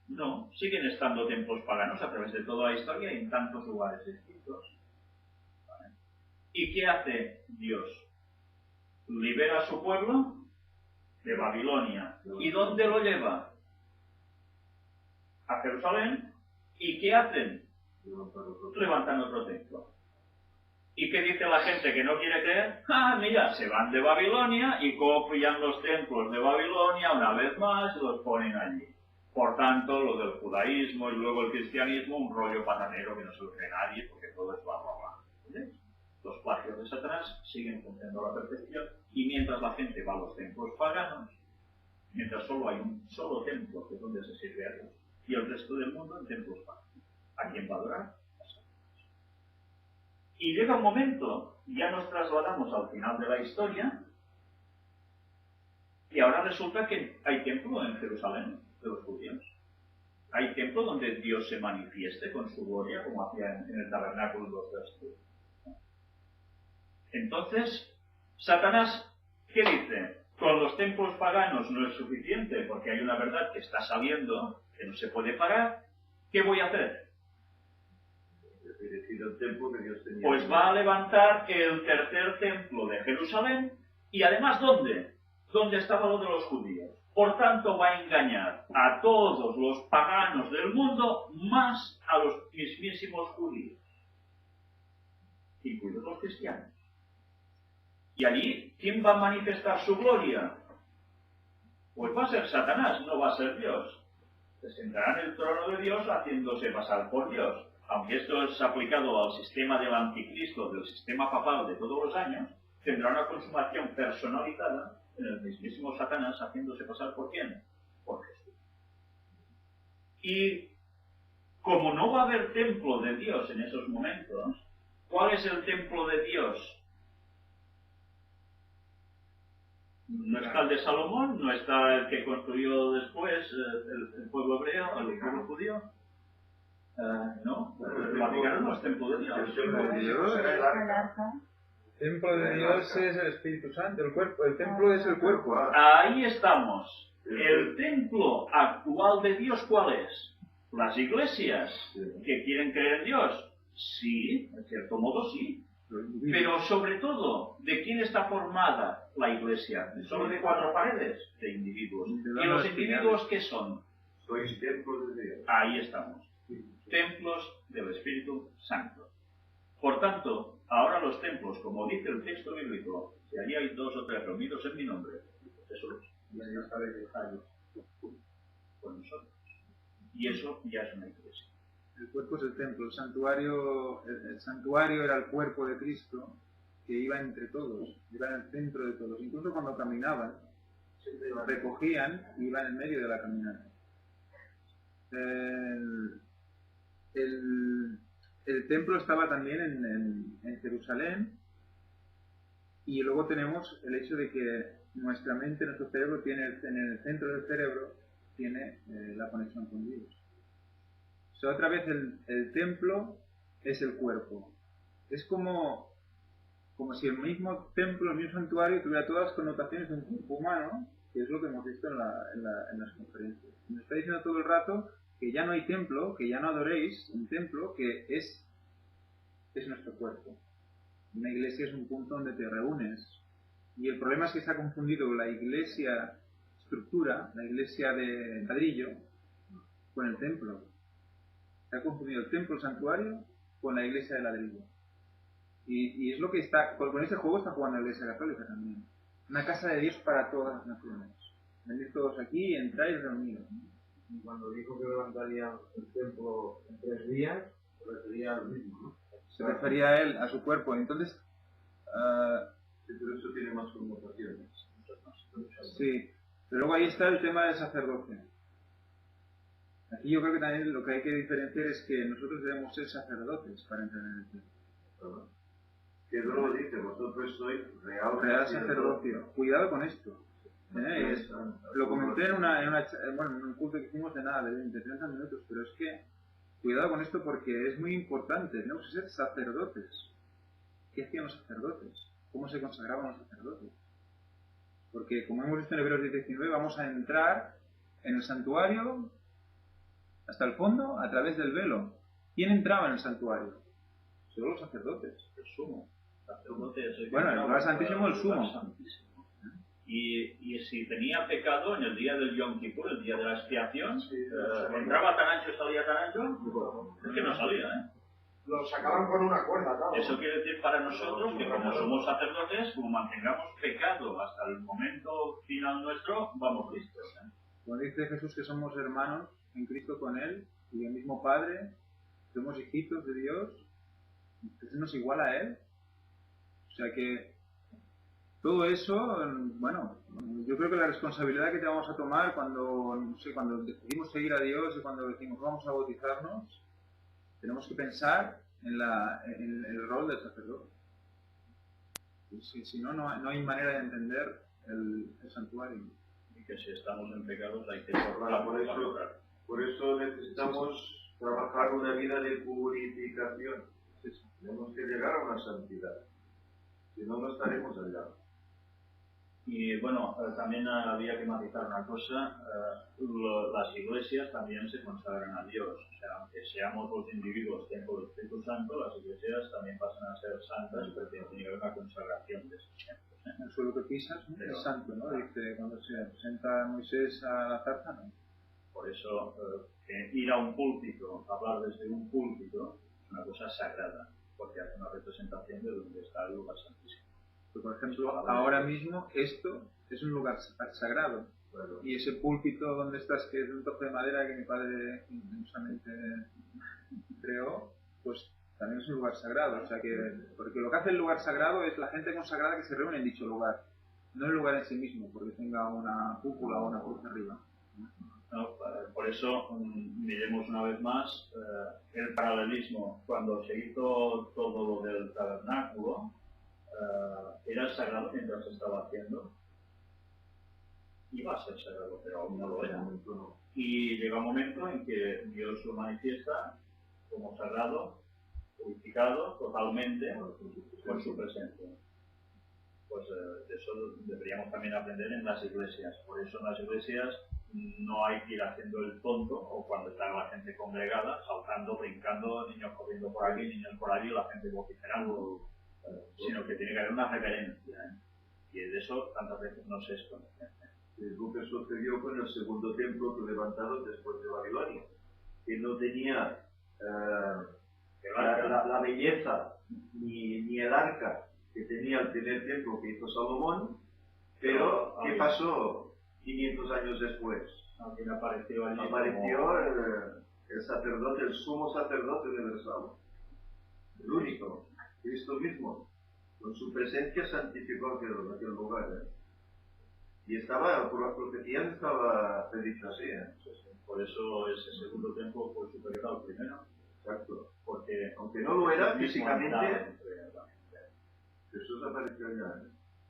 No, siguen estando templos paganos a través de toda la historia y en tantos lugares distintos. ¿Y qué hace Dios? Libera a su pueblo de Babilonia. ¿Y dónde lo lleva? A Jerusalén. ¿Y qué hacen? levantan otro templo. ¿Y qué dice la gente que no quiere creer? Ah, mira, se van de Babilonia y copian los templos de Babilonia una vez más y los ponen allí. Por tanto, lo del judaísmo y luego el cristianismo, un rollo patanero que no se lo cree nadie porque todo es bla bla bla. ¿Ves? Los plagios de Satanás siguen cumpliendo la perfección y mientras la gente va a los templos paganos, mientras solo hay un solo templo que es donde se sirve a Dios y el resto del mundo en templos paganos. ¿A quién va a adorar? A Satanás. Y llega un momento, ya nos trasladamos al final de la historia y ahora resulta que hay templo en Jerusalén de los judíos. Hay templo donde Dios se manifieste con su gloria como hacía en el tabernáculo de los restos. Entonces, Satanás, ¿qué dice? Con los templos paganos no es suficiente porque hay una verdad que está saliendo, que no se puede parar. ¿Qué voy a hacer? Pues va a levantar el tercer templo de Jerusalén y además ¿dónde? ¿Dónde estaba lo de los judíos? Por tanto va a engañar a todos los paganos del mundo más a los mismísimos judíos, incluidos los cristianos. Y allí, ¿quién va a manifestar su gloria? Pues va a ser Satanás, no va a ser Dios. Se sentará en el trono de Dios haciéndose pasar por Dios. Aunque esto es aplicado al sistema del anticristo, del sistema papal de todos los años, tendrá una consumación personalizada en el mismísimo Satanás haciéndose pasar por ¿quién? Por Jesús. Y como no va a haber templo de Dios en esos momentos, ¿cuál es el templo de Dios? No está el de Salomón, no está el que construyó después el pueblo hebreo, el pueblo judío. No, el Vaticano no es templo de Dios. El templo de Dios es el Espíritu Santo, el cuerpo. El templo es el cuerpo. Ahí estamos. El templo actual de Dios, ¿cuál es? Las iglesias que quieren creer en Dios. Sí, en cierto modo sí. Pero sobre todo, ¿de quién está formada la iglesia? ¿Solo de 4 paredes? De individuos. ¿Y los individuos qué son? Sois templos de Dios. Ahí estamos. Templos del Espíritu Santo. Por tanto, ahora los templos, como dice el texto bíblico, si allí hay 2 o 3 reunidos en mi nombre, eso con nosotros. Y eso ya es una iglesia. El cuerpo es el templo, el santuario era el cuerpo de Cristo que iba entre todos, iba en el centro de todos. Incluso cuando caminaban, recogían y iba en el medio de la caminata. El templo estaba también en Jerusalén y luego tenemos el hecho de que nuestra mente, nuestro cerebro tiene en el centro del cerebro tiene la conexión con Dios. Otra vez el templo es el cuerpo. Es como si el mismo templo, el mismo santuario tuviera todas las connotaciones de un cuerpo humano, que es lo que hemos visto en las conferencias. Nos está diciendo todo el rato que ya no hay templo, que ya no adoréis un templo, que es nuestro cuerpo. Una iglesia es un punto donde te reúnes. Y el problema es que se ha confundido la iglesia estructura, la iglesia de ladrillo, con el templo. Se ha confundido el templo, el santuario, con la iglesia de ladrillo. Y es lo que está, con ese juego está jugando la iglesia católica también. Una casa de Dios para todas las naciones. Venid todos aquí y entráis reunidos. Y cuando dijo que levantaría el templo en 3 días, se refería al mismo, ¿no? Se refería a él, a su cuerpo. Entonces, pero eso tiene más connotaciones. Sí, pero luego ahí está el tema del sacerdocio. Aquí yo creo que también lo que hay que diferenciar es que nosotros debemos ser sacerdotes para entrar en el templo. Que no lo dice, vosotros sois real sacerdocio. Cuidado con esto. Lo comenté en un curso que hicimos de nada, de 20-30 minutos, pero es que cuidado con esto porque es muy importante. Tenemos que ser sacerdotes. ¿Qué hacían los sacerdotes? ¿Cómo se consagraban los sacerdotes? Porque como hemos visto en Hebreos 10:19, vamos a entrar en el santuario hasta el fondo a través del velo. ¿Quién entraba en el santuario? Solo los sacerdotes. El sumo. Sacerdote, bueno, el lugar santísimo, el sumo. Y si tenía pecado en el día del Yom Kippur, el día de la expiación, ¿entraba tan ancho y salía tan ancho? Es que no salía, ¿eh? lo sacaban con una cuerda, claro. Eso quiere decir para nosotros que como somos sacerdotes, como mantengamos pecado hasta el momento final nuestro, vamos listos. Como dice Jesús que somos hermanos en Cristo con Él y el mismo Padre, somos hijitos de Dios, Jesús nos iguala a Él. O sea que todo eso, bueno, yo creo que la responsabilidad que te vamos a tomar cuando, no sé, cuando decidimos seguir a Dios y cuando decimos vamos a bautizarnos, tenemos que pensar en el rol del sacerdote. Si no, no hay manera de entender el santuario. Y que si estamos en pecados hay que borrar. Por eso necesitamos trabajar una vida de purificación. Tenemos que llegar a una santidad. Si no, no estaremos allá. Y bueno, también había que matizar una cosa, las iglesias también se consagran a Dios, o sea, aunque seamos los individuos templo del Espíritu Santo, las iglesias también pasan a ser santas porque tiene que haber una consagración de esos templos. El suelo que pisas, ¿no? Es santo, ¿no? Dice cuando se presenta Moisés a la zarza, ¿no? Por eso, ir a un púlpito, hablar desde un púlpito, es una cosa sagrada, porque hace una representación de donde está el lugar santísimo. Por ejemplo, ahora mismo esto es un lugar sagrado. Bueno, y ese púlpito donde estás, que es un trozo de madera que mi padre ingeniosamente creó, pues también es un lugar sagrado. O sea que, porque lo que hace el lugar sagrado es la gente consagrada que se reúne en dicho lugar, no el lugar en sí mismo, porque tenga una cúpula o una cruz arriba. No, por eso miremos una vez más el paralelismo. Cuando se hizo todo lo del tabernáculo, era sagrado mientras se estaba haciendo. Iba a ser sagrado, pero aún no lo era. Y llega un momento en que Dios lo manifiesta como sagrado, purificado totalmente con su presencia. Pues de eso deberíamos también aprender en las iglesias. Por eso en las iglesias no hay que ir haciendo el tonto, o cuando está la gente congregada, saltando, brincando, niños corriendo por aquí, niños por allí, la gente vociferando, sino que tiene que haber una reverencia, y de eso tantas veces no se esconde. Es lo que sucedió con el segundo templo levantado después de Babilonia, que no tenía la belleza ni el arca que tenía el primer templo que hizo Salomón, pero ¿qué pasó 500 años después? Alguien apareció allí. Apareció el sacerdote, el sumo sacerdote universal, el único, Cristo mismo, con su presencia santificó aquel lugar. Y estaba, por las profecías estaba predicho así. Por eso ese segundo templo fue superior al primero. Exacto. Porque aunque no lo era físicamente, Jesús apareció allá.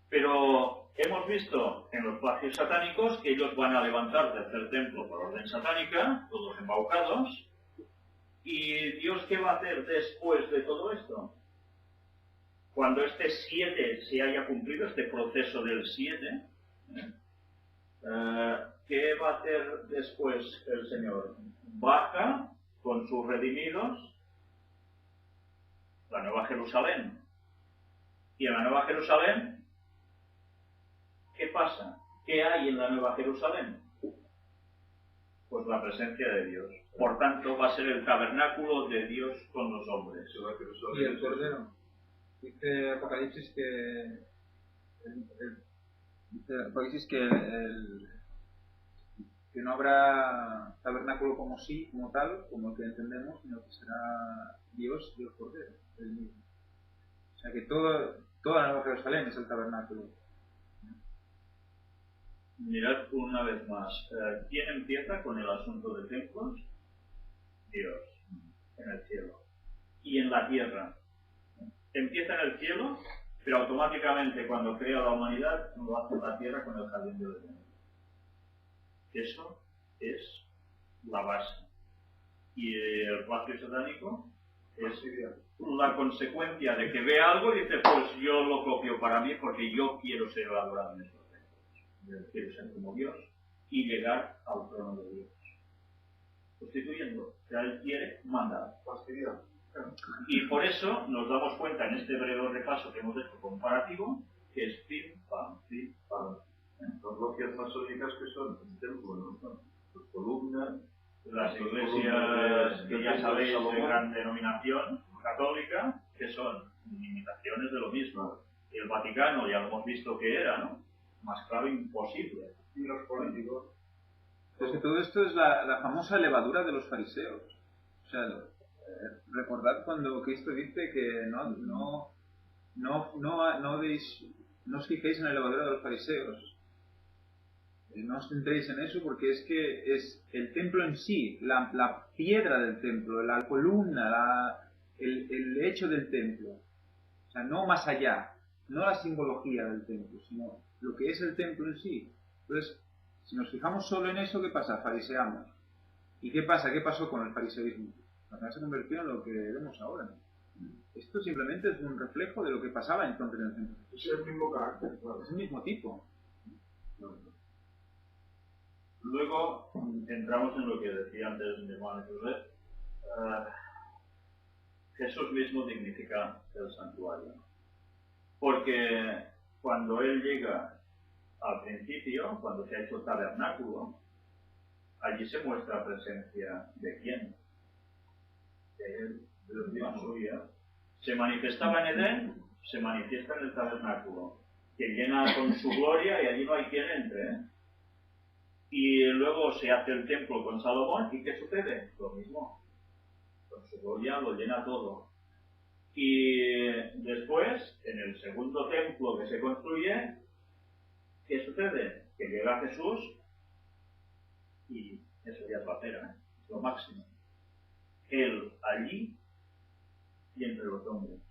Pero hemos visto en los plagios satánicos que ellos van a levantar tercer templo por orden satánica, todos embaucados. ¿Y Dios qué va a hacer después de todo esto? Cuando este 7 se haya cumplido, este proceso del 7, ¿qué va a hacer después el Señor? Baja con sus redimidos la Nueva Jerusalén. Y en la Nueva Jerusalén, ¿qué pasa? ¿Qué hay en la Nueva Jerusalén? Pues la presencia de Dios. Por tanto, va a ser el tabernáculo de Dios con los hombres. Y el Cordero. Dice Apocalipsis que que no habrá tabernáculo como tal, como el que entendemos, sino que será Dios y el Cordero, el mismo. O sea que toda la Nueva Jerusalén es el tabernáculo. Mirad una vez más, ¿quién empieza con el asunto de templos? Dios, en el cielo. Y en la tierra. Empieza en el cielo, pero automáticamente cuando crea la humanidad lo hace en la tierra con el jardín de Edén. Eso es la base. Y el plagio satánico es la consecuencia de que ve algo y dice, pues yo lo copio para mí porque yo quiero ser adorado en esos templos. Quiero ser como Dios y llegar al trono de Dios. Sustituyendo, que Él quiere mandar. Y por eso nos damos cuenta en este breve repaso que hemos hecho comparativo, que es pim, pam, pim, pam. Las logias masónicas que son un templo, ¿no? Las columnas, las iglesias que ya sabéis de gran denominación, católica, que son imitaciones de lo mismo. Y el Vaticano ya lo hemos visto que era, ¿no? Más claro imposible. Y los políticos. Entonces, todo esto es la famosa levadura de los fariseos. O sea, recordad cuando Cristo dice que no os fijéis en la levadura de los fariseos. No os centréis en eso porque es que es el templo en sí, la piedra del templo, la columna, el hecho del templo. O sea, no más allá, no la simbología del templo, sino lo que es el templo en sí. Entonces, si nos fijamos solo en eso, ¿qué pasa? Fariseamos. ¿Y qué pasa? ¿Qué pasó con el fariseísmo? Al final se convirtió en lo que vemos ahora, ¿no? Esto simplemente es un reflejo de lo que pasaba entonces en el templo. Es el mismo carácter, claro. Es el mismo tipo. Luego entramos en lo que decía antes mi hermano José. Jesús mismo dignifica el santuario. Porque cuando Él llega al principio, cuando se ha hecho el tabernáculo, allí se muestra la presencia de quién. De Él, de la suya. Se manifestaba en Edén, se manifiesta en el tabernáculo, que llena con su gloria y allí no hay quien entre, ¿eh? Y luego se hace el templo con Salomón, ¿y qué sucede? Lo mismo. Con su gloria lo llena todo. Y después, en el segundo templo que se construye, ¿qué sucede? Que llega Jesús y eso ya es la pera, ¿eh? Es lo máximo. Él allí y entre los hombres.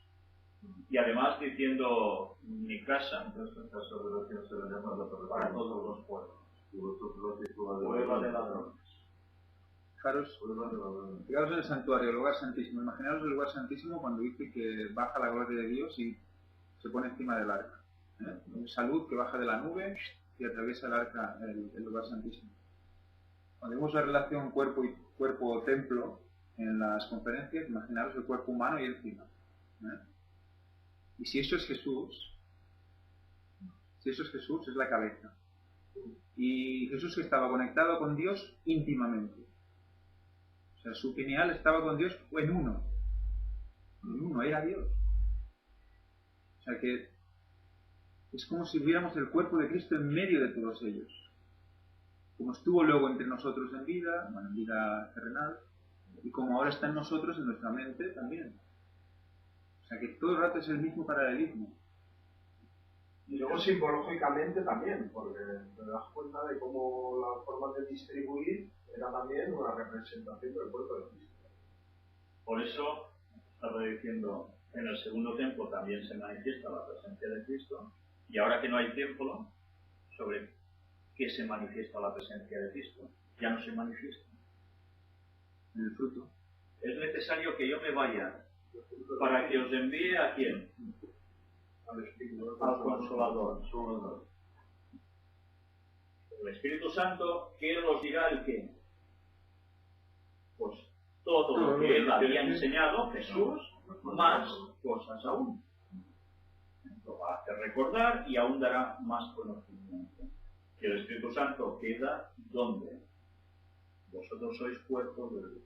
Y además diciendo, mi casa, para todos los pueblos. Prueba de ladrones. Fijaros en el santuario, el lugar santísimo. Imaginaros el lugar santísimo cuando dice que baja la gloria de Dios y se pone encima del arca. Salud que baja de la nube y atraviesa el arca, el lugar santísimo. Cuando vemos la relación cuerpo-templo en las conferencias, imaginaros el cuerpo humano y encima. Y si eso es Jesús, es la cabeza. Y Jesús estaba conectado con Dios íntimamente. O sea, su pineal estaba con Dios en uno. En uno, era Dios. O sea que es como si viéramos el cuerpo de Cristo en medio de todos ellos. Como estuvo luego entre nosotros en vida terrenal, y como ahora está en nosotros, en nuestra mente también. O sea que todo el rato es el mismo paralelismo. Y luego simbológicamente también, porque te das cuenta de cómo la forma de distribuir era también una representación del cuerpo de Cristo. Por eso, estaba diciendo, en el segundo templo también se manifiesta la presencia de Cristo, y ahora que no hay templo, ¿sobre qué se manifiesta la presencia de Cristo? Ya no se manifiesta. En el fruto. Es necesario que yo me vaya para que os envíe a quién. Al Consolador. El Espíritu Santo, ¿qué os dirá el qué? Pues todo lo que Él había enseñado, Jesús, más cosas aún. Lo va a hacer recordar y aún dará más conocimiento. Y el Espíritu Santo queda ¿dónde? Vosotros sois cuerpo del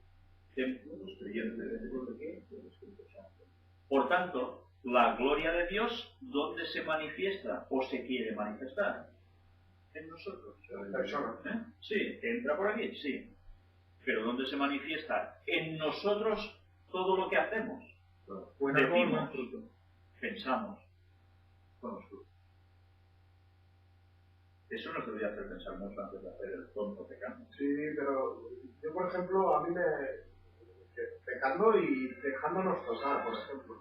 templo, los creyentes del Espíritu Santo. Por tanto, la gloria de Dios, ¿dónde se manifiesta o se quiere manifestar? En nosotros. ¿Eh? Sí, entra por aquí, sí. Pero ¿dónde se manifiesta? En nosotros todo lo que hacemos. Decimos, pensamos, con los frutos. Eso nos debería hacer pensar mucho antes de hacer el tonto pecado. Sí, pero yo, por ejemplo, a mí pecando y dejándonos tocar, por ejemplo.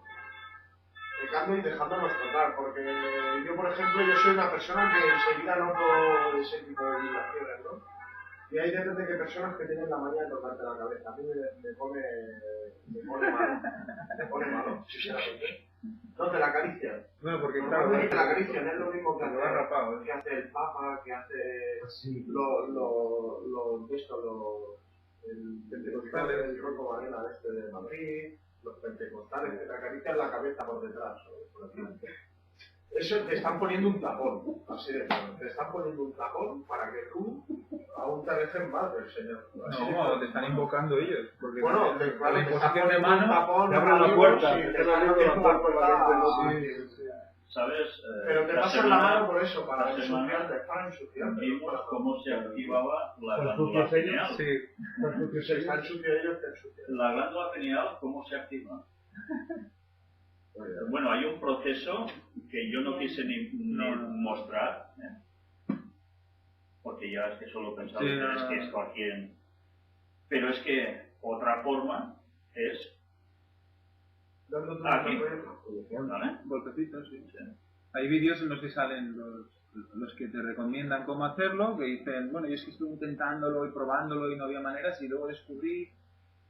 Pecando y dejándonos tocar, porque yo, por ejemplo, yo soy una persona que enseguida noto ese tipo de vibraciones, ¿no? Y hay depende de personas que tienen la manía de tocarte la cabeza. A mí me pone malo. Me pone malo, sinceramente. No te la acarician. Bueno, porque claro, te la acarician, es lo mismo que hace, hace el Papa, que hace el pentecostal del Rocco Varela de Madrid, los pentecostales que te acarician la cabeza por detrás, por ejemplo. Eso te están poniendo un tapón, así de claro. Te están poniendo un tapón para que tú aún te alejes más del Señor. Así de No, claro. te están invocando ellos. Porque Bueno, con claro, la te imposición están de poniendo un mano tapón, te abren la amigos, puerta, y te te abren están la abriendo la puerta. puerta. ¿Sabes? Pero te la pasan semana- la mano por eso, para la semana ensuciarte, para ensuciarte. Vimos cómo se activaba la Los glándula sucios ellos, pineal. sí. Si está ensucio ellos, te ensucian. La glándula pineal, ¿cómo se activa? Bueno, hay un proceso que yo no quise ni mostrar, porque ya es que solo pensaba Sí, es que esto aquí pero es que otra forma es Dando tu aquí, apoyo. ¿vale? Golpecitos, sí. Hay vídeos en los que salen los que te recomiendan cómo hacerlo, que dicen, bueno, yo es que estuve intentándolo y probándolo y no había maneras, y luego descubrí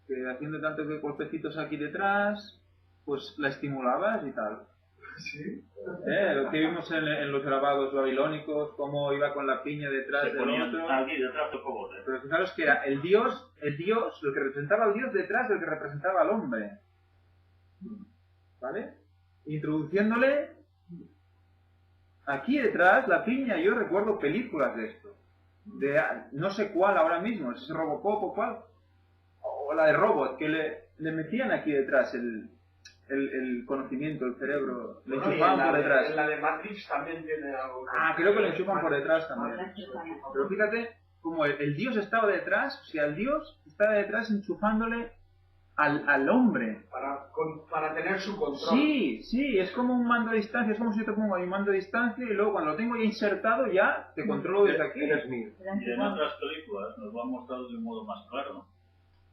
que haciendo tantos golpecitos aquí detrás, pues la estimulabas y tal. Sí. Lo que vimos en los grabados babilónicos, cómo iba con la piña detrás Se del ponían otro. aquí detrás del cogote. Pero fijaros que era el dios, lo que representaba al dios detrás del que representaba al hombre. ¿Vale? Introduciéndole aquí detrás la piña. Yo recuerdo películas de esto. De no sé cuál ahora mismo, si es Robocop o cuál. O la de Robot, que le metían aquí detrás el conocimiento, el cerebro. Le Bueno, y enchufaban por detrás. en la de Matrix también tiene algo. Creo que le enchufan por detrás también. Pero fíjate, como el dios estaba detrás, o sea, el dios estaba detrás enchufándole al hombre. Para tener su control. Sí, es como un mando a distancia, es como si yo te pongo ahí un mando a distancia y luego cuando lo tengo ya insertado ya te controlo desde aquí. Eres mío. Y en otras películas nos lo han mostrado de un modo más claro,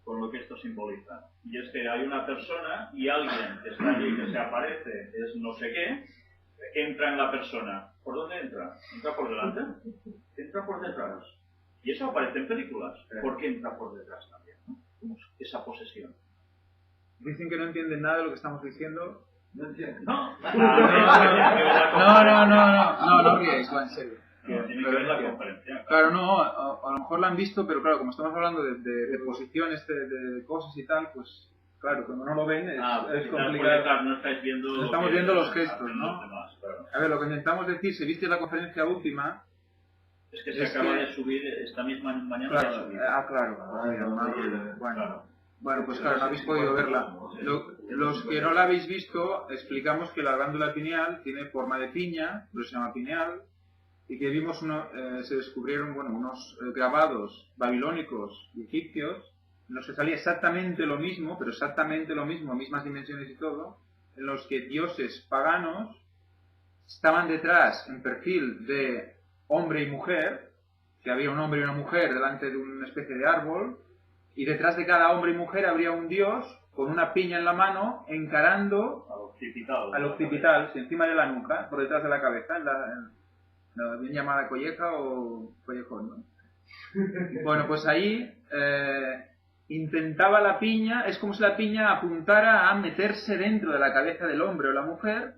con lo que esto simboliza. Y es que hay una persona y alguien que está allí, que se aparece, es no sé qué, entra en la persona. ¿Por dónde entra? ¿Entra por delante? ¿Entra por detrás? Y eso aparece en películas. ¿Por qué entra por detrás también? ¿No? Como esa posesión. Dicen que no entienden nada de lo que estamos diciendo. No. No ríais, va, en serio. Tiene que ver la conferencia. Claro, no, a lo mejor la han visto, pero claro, como estamos hablando de posiciones, de cosas y tal, pues claro, cuando no lo ven es complicado. No estáis viendo Estamos viendo los gestos, ¿no? Los demás, claro. A ver, lo que intentamos decir, si viste la conferencia última... Es que se acaba de subir esta misma mañana. Claro, claro. Bueno, pues claro, no habéis podido verla. Los que no la habéis visto, explicamos que la glándula pineal tiene forma de piña, pero se llama pineal, y que vimos se descubrieron unos grabados babilónicos y egipcios, en los que salía exactamente lo mismo, pero exactamente lo mismo, mismas dimensiones y todo, en los que dioses paganos estaban detrás en perfil de hombre y mujer, que había un hombre y una mujer delante de una especie de árbol, y detrás de cada hombre y mujer habría un dios con una piña en la mano encarando al occipital, encima de la nuca, por detrás de la cabeza, en la bien llamada colleja o collejón, ¿no? Bueno, pues ahí intentaba la piña, es como si la piña apuntara a meterse dentro de la cabeza del hombre o la mujer,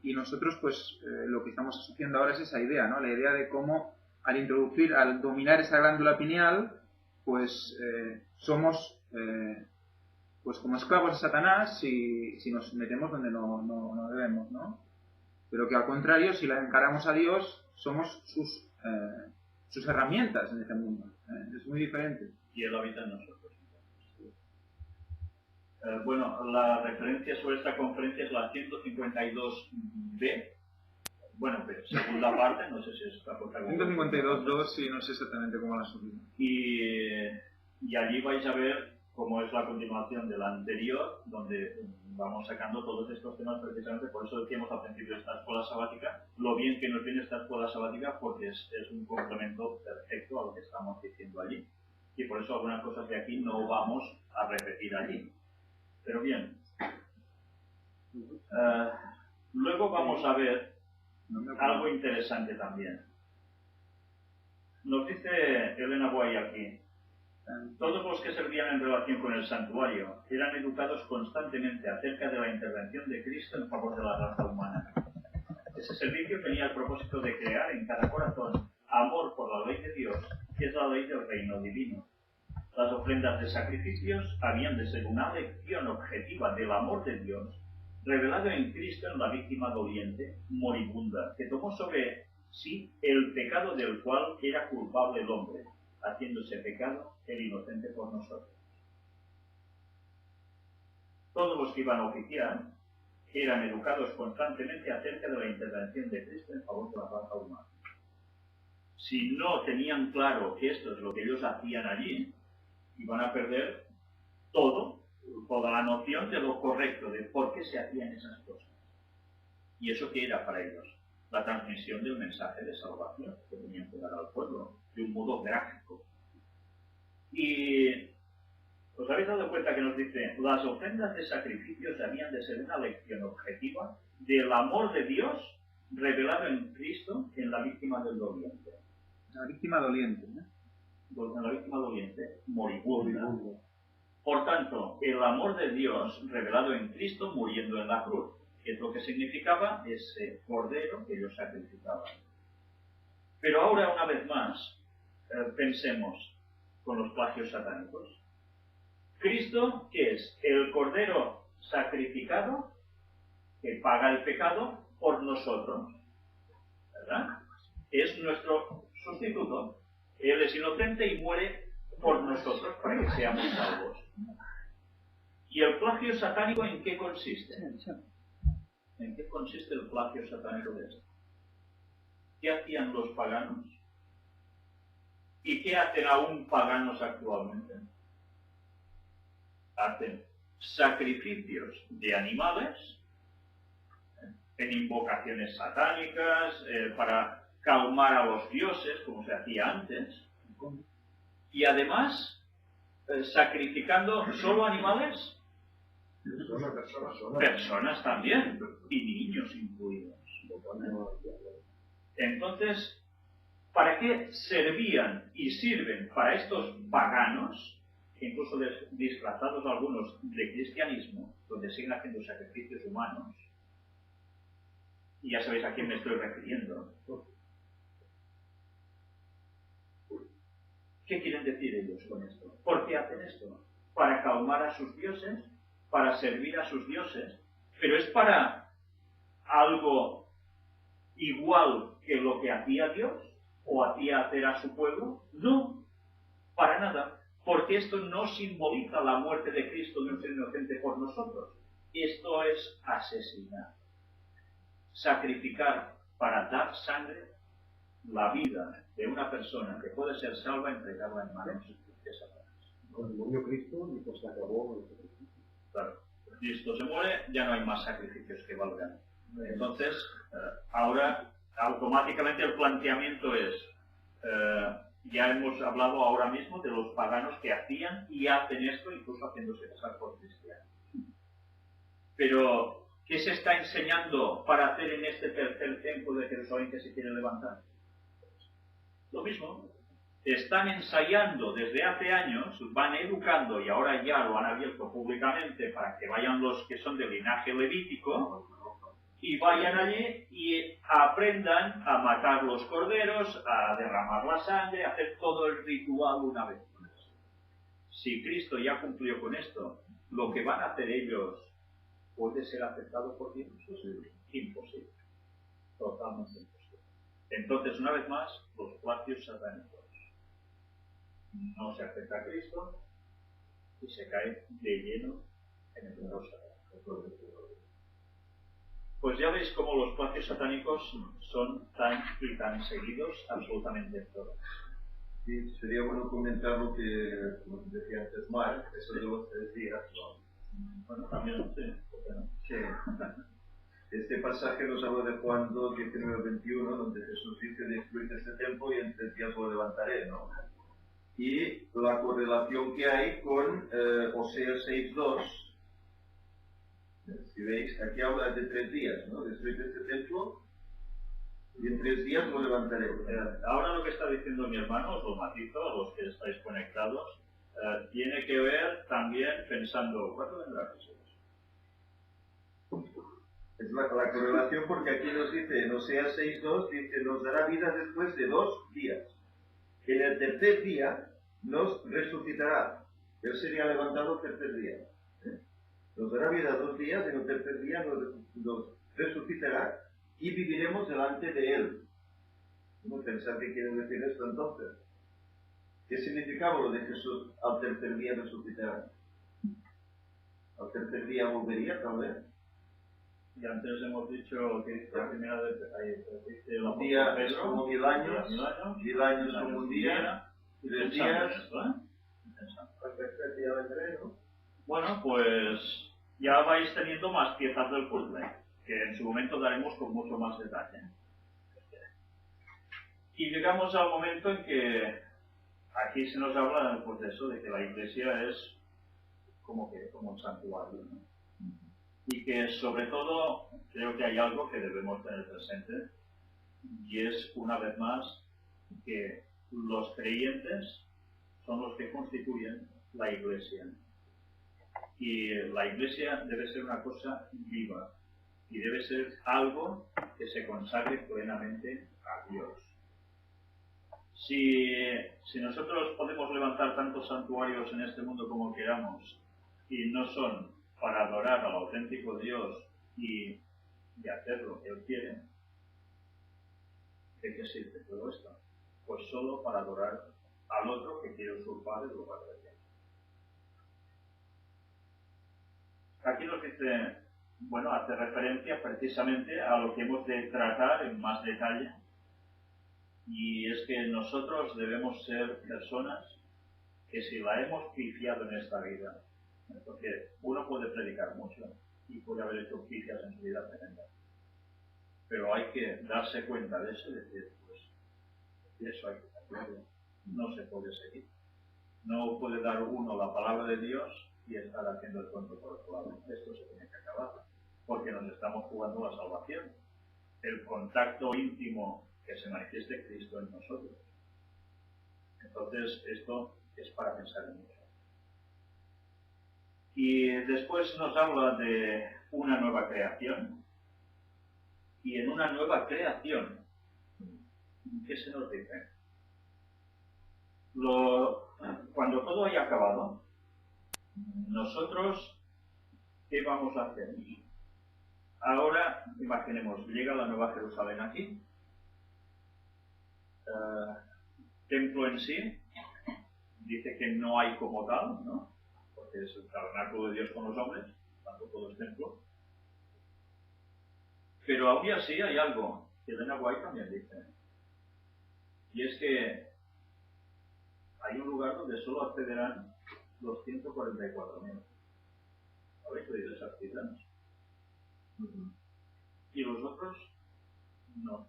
y nosotros pues lo que estamos asociando ahora es esa idea, ¿no? La idea de cómo al dominar esa glándula pineal, pues somos pues como esclavos de Satanás si nos metemos donde no debemos, ¿no? Pero que al contrario, si la encaramos a Dios, somos sus herramientas en este mundo. Es muy diferente. Y Él habita en nosotros. Bueno, la referencia sobre esta conferencia es la 152b. Bueno, pero segunda parte, no sé si es la cosa. 152.2, sí, no sé exactamente cómo la subí. Y allí vais a ver cómo es la continuación de la anterior, donde vamos sacando todos estos temas precisamente. Por eso decíamos al principio de esta escuela sabática, lo bien que nos viene esta escuela sabática, porque es un complemento perfecto a lo que estamos diciendo allí. Y por eso algunas cosas de aquí no vamos a repetir allí. Pero bien. Luego vamos a ver algo interesante también. Nos dice Elena Guay aquí: todos los que servían en relación con el santuario eran educados constantemente acerca de la intervención de Cristo en favor de la raza humana. Ese servicio tenía el propósito de crear en cada corazón amor por la ley de Dios, que es la ley del reino divino. Las ofrendas de sacrificios habían de ser una lección objetiva del amor de Dios revelado en Cristo en la víctima doliente, moribunda, que tomó sobre sí el pecado del cual era culpable el hombre, haciéndose pecado el inocente por nosotros. Todos los que iban a oficiar eran educados constantemente acerca de la intervención de Cristo en favor de la raza humana. Si no tenían claro que esto es lo que ellos hacían allí, iban a perder toda la noción de lo correcto, de por qué se hacían esas cosas. ¿Y eso qué era para ellos? La transmisión del mensaje de salvación que tenían que dar al pueblo, de un modo gráfico. Y ¿os habéis dado cuenta que nos dice, las ofrendas de sacrificios habían de ser una lección objetiva del amor de Dios revelado en Cristo en la víctima del doliente? La víctima doliente, ¿no? En la víctima doliente, moribunda. Por tanto, el amor de Dios revelado en Cristo muriendo en la cruz, que es lo que significaba ese cordero que ellos sacrificaban. Pero ahora, una vez más, pensemos con los plagios satánicos. Cristo, ¿qué es? El cordero sacrificado que paga el pecado por nosotros, ¿verdad? Es nuestro sustituto. Él es inocente y muere por nosotros para que seamos salvos. ¿Y el plagio satánico en qué consiste? ¿En qué consiste el plagio satánico de esto? ¿Qué hacían los paganos? ¿Y qué hacen aún paganos actualmente? Hacen sacrificios de animales en invocaciones satánicas para calmar a los dioses, como se hacía antes, y además sacrificando solo animales, personas también, y niños incluidos. Entonces, ¿para qué servían y sirven para estos paganos, incluso disfrazados algunos de cristianismo, donde siguen haciendo sacrificios humanos? Y ya sabéis a quién me estoy refiriendo. ¿Qué quieren decir ellos con esto? ¿Por qué hacen esto? Para calmar a sus dioses, para servir a sus dioses, pero es para algo igual que lo que hacía Dios o hacía hacer a su pueblo. No, para nada, porque esto no simboliza la muerte de Cristo de un ser inocente por nosotros. Esto es asesinar, sacrificar para dar sangre, la vida de una persona que puede ser salva, entregarla en manos de Satanás. Cuando murió Cristo, y pues se acabó el sacrificio. Claro, Cristo se muere, ya no hay más sacrificios que valgan. Entonces, ahora automáticamente el planteamiento es, ya hemos hablado ahora mismo de los paganos que hacían y hacen esto, incluso haciéndose pasar por cristianos. Pero, ¿qué se está enseñando para hacer en este tercer templo de Jerusalén que se quiere levantar? Lo mismo. Están ensayando desde hace años, van educando y ahora ya lo han abierto públicamente para que vayan los que son del linaje levítico y vayan allí y aprendan a matar los corderos, a derramar la sangre, a hacer todo el ritual una vez más. Si Cristo ya cumplió con esto, lo que van a hacer ellos puede ser aceptado por Dios. Imposible. Totalmente imposible. Entonces, una vez más, los plagios satánicos. No se acepta a Cristo y se cae de lleno en el pecado satánico. Pues ya veis cómo los plagios satánicos son tan y tan seguidos absolutamente en todo. Sí, sería bueno comentar lo que decía antes Mark, eso de los 3 días, ¿no? Bueno, también, sí, ¿por qué no? Sí. Este pasaje nos habla de Juan 2, 19-21, donde Jesús dice: destruid este templo y en 3 días lo levantaré, ¿no? Y la correlación que hay con Oseas 6.2, si veis, aquí habla de 3 días, ¿no? Destruid este templo y en 3 días lo levantaré. Ahora lo que está diciendo mi hermano, os lo matizo a los que estáis conectados, tiene que ver también pensando, ¿cuándo vendrá Jesús? Es la correlación, porque aquí nos dice, en Oseas 6.2, dice: nos dará vida después de 2 días. En el tercer día nos resucitará. Él sería levantado el tercer día. Nos dará vida 2 días y en el tercer día nos resucitará y viviremos delante de Él. ¿Cómo pensar qué quiere decir esto entonces? ¿Qué significaba lo de Jesús al tercer día resucitar? ¿Al tercer día volvería tal vez? Y antes hemos dicho que la primera vez dice el Un apóstol día es Pedro, como 1000 años, 1000 años como un día, y 3 días. Al tercer día vendré, ¿no? Bueno, pues ya vais teniendo más piezas del puzzle, que en su momento daremos con mucho más detalle. Y llegamos al momento en que aquí se nos habla pues, de eso, de que la iglesia es como un santuario, ¿no? Y que sobre todo creo que hay algo que debemos tener presente, y es una vez más que los creyentes son los que constituyen la iglesia. Y la iglesia debe ser una cosa viva y debe ser algo que se consagre plenamente a Dios. Si nosotros podemos levantar tantos santuarios en este mundo como queramos y no son para adorar al auténtico Dios y hacer lo que Él quiere, ¿de qué sirve todo esto? Pues solo para adorar al otro que quiere usurpar el lugar de Dios. Aquí nos dice, bueno, hace referencia precisamente a lo que hemos de tratar en más detalle, y es que nosotros debemos ser personas que si la hemos pifiado en esta vida, porque uno puede predicar mucho y puede haber hecho pifias en su vida tremenda, pero hay que darse cuenta de eso y decir, pues, eso hay que cambiarlo, no se puede seguir. No puede dar uno la palabra de Dios y estar haciendo el tonto por otro lado. Esto se tiene que acabar, porque nos estamos jugando la salvación, el contacto íntimo que se manifieste Cristo en nosotros. Entonces, esto es para pensar en mucho. Y después nos habla de una nueva creación. Y en una nueva creación, ¿qué se nos dice? Cuando todo haya acabado, nosotros, ¿qué vamos a hacer? Ahora, imaginemos, llega la Nueva Jerusalén aquí, templo en sí, dice que no hay como tal, ¿no? Porque es el tabernáculo de Dios con los hombres, tanto todo es templo. Pero aún así hay algo que Elena White también dice, y es que hay un lugar donde solo accederán los 144.000. ¿Habéis oído esas cifras? ¿Y los otros? No.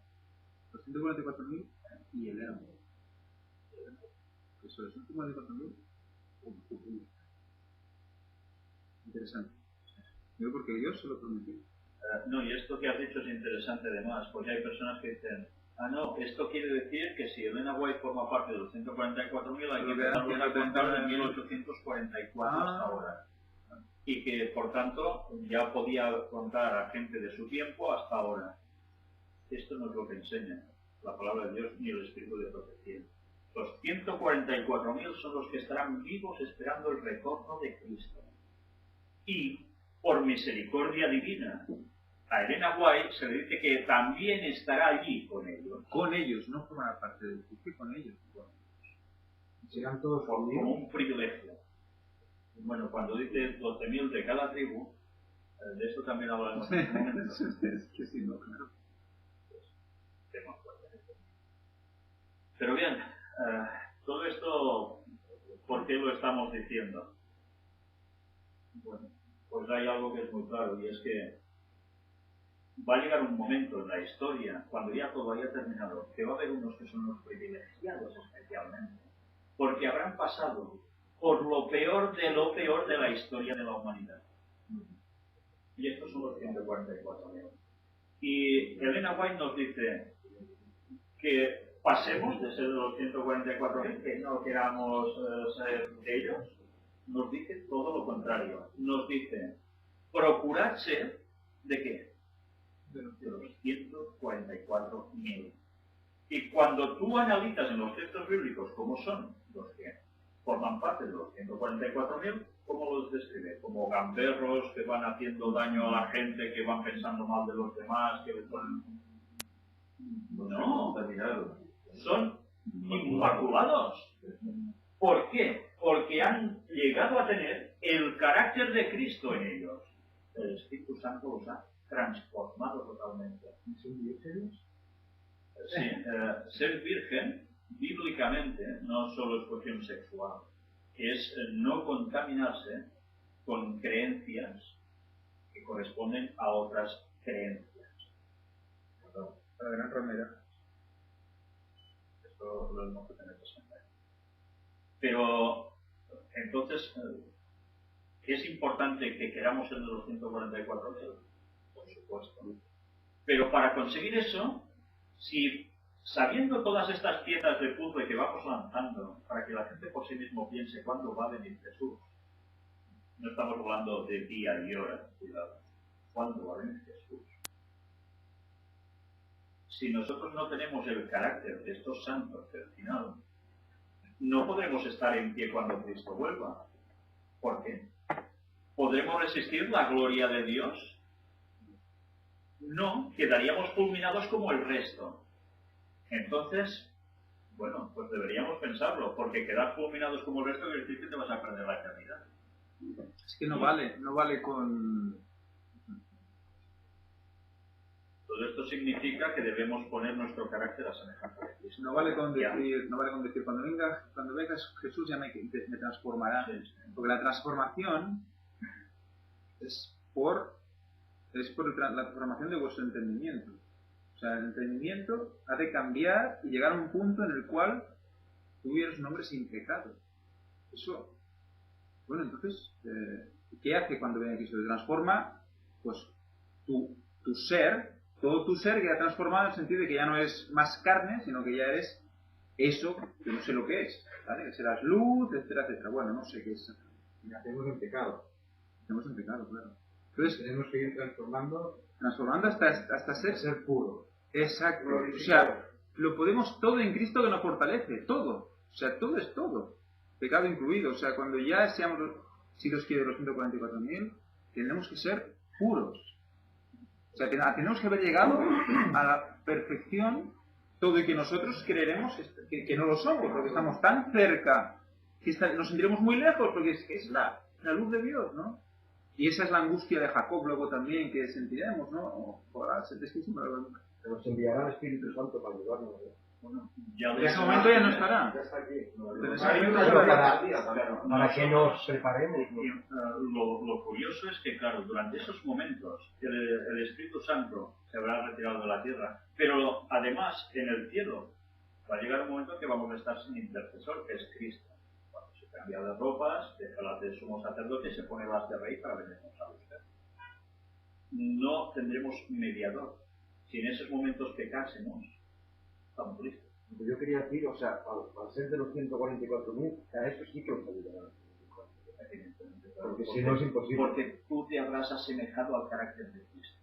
Los 144.000 y el ERA. Eso es 144.000. Interesante. Digo porque Dios se lo prometió. No, y esto que has dicho es interesante además, porque hay personas que dicen, no, esto quiere decir que si Elena White forma parte de los 144.000 hay que empezar a contar de 1844 hasta ahora. Y que, por tanto, ya podía contar a gente de su tiempo hasta ahora. Esto no es lo que enseña la palabra de Dios ni el espíritu de profecía. Los 144.000 son los que estarán vivos esperando el retorno de Cristo. Y, por misericordia divina, a Elena White se le dice que también estará allí con ellos. Con ellos, no formará parte del juicio, con ellos. Serán todos como conmigo. un privilegio. Bueno, cuando dice 12.000 de cada tribu, de esto también hablaremos en un momento. Es que sí, no, claro. Tema fuerte. Pero bien, todo esto, ¿por qué lo estamos diciendo? Bueno, pues hay algo que es muy claro, y es que va a llegar un momento en la historia, cuando ya todo haya terminado, que va a haber unos que son los privilegiados especialmente, porque habrán pasado por lo peor de la historia de la humanidad. Y estos son los 144.000. Y Elena White nos dice que pasemos de ser de los 144.000, que no queramos ser de ellos. Nos dice todo lo contrario. Nos dice, procurad ser, ¿de qué? De los 144.000. Y cuando tú analizas en los textos bíblicos cómo son los que forman parte de los 144.000, ¿cómo los describe? Como gamberros que van haciendo daño a la gente, que van pensando mal de los demás, que les ponen... No, son inmaculados. ¿Por qué? Porque han llegado a tener el carácter de Cristo en ellos. El Espíritu Santo los ha transformado totalmente. ¿Son vírgenes? Sí, ser virgen, bíblicamente, no solo es cuestión sexual, es no contaminarse con creencias que corresponden a otras creencias. La gran ramera. Esto lo hemos de tener presente. Pero, entonces, ¿es importante que queramos el de los 144.000? Por supuesto. Pero para conseguir eso, si sabiendo todas estas piezas de puzzle que vamos lanzando, para que la gente por sí mismo piense cuándo va a venir Jesús, no estamos hablando de día y hora, cuidado, ¿cuándo va a venir Jesús? Si nosotros no tenemos el carácter de estos santos del final, no podremos estar en pie cuando Cristo vuelva. ¿Por qué? ¿Podremos resistir la gloria de Dios? No, quedaríamos fulminados como el resto. Entonces, bueno, pues deberíamos pensarlo, porque quedar fulminados como el resto quiere decir que te vas a perder la eternidad. Es que no vale con... Todo esto significa que debemos poner nuestro carácter a semejanza de Cristo. No vale con decir cuando venga Jesús ya me transformará. Sí, sí. Porque la transformación es por la transformación de vuestro entendimiento. O sea, el entendimiento ha de cambiar y llegar a un punto en el cual tú eres un hombre sin pecado. Eso, bueno, entonces, ¿qué hace cuando viene Cristo? Te transforma, pues, tu ser, todo tu ser queda transformado en el sentido de que ya no es más carne, sino que ya eres eso, que no sé lo que es, ¿vale? Que serás luz, etcétera, etcétera. Bueno, no sé qué es. Y nacemos en pecado. Nacemos en pecado, claro. Entonces, Tenemos que ir transformando hasta ser puro. exacto. O sea, lo podemos todo en Cristo que nos fortalece, todo. O sea, todo es todo. Pecado incluido. O sea, cuando ya seamos, si Dios quiere, los 144.000, tenemos que ser puros. O sea, tenemos que haber llegado a la perfección, todo y que nosotros creeremos que no lo somos, porque estamos tan cerca, que nos sentiremos muy lejos, porque es la luz de Dios, ¿no? Y esa es la angustia de Jacob luego también que sentiremos, ¿no? Pero nos enviará el Espíritu Santo para ayudarnos. Bueno, ya En ese momento ya no estará. Ya está aquí. Pero ese Hay momento una ya día, Claro, Para que nos preparemos. lo curioso es que, claro, durante esos momentos el Espíritu Santo se habrá retirado de la tierra, pero además en el cielo va a llegar un momento que vamos a estar sin intercesor, que es Cristo. Cuando se cambia de ropas, deja las de sumo sacerdote y se pone las de rey para venirnos a buscar. No tendremos mediador. Si en esos momentos pecásemos, estamos listos. Yo quería decir, o sea, al ser de los 144.000, a eso sí que os ayudará. Porque si no es imposible. Porque tú te habrás asemejado al carácter de Cristo.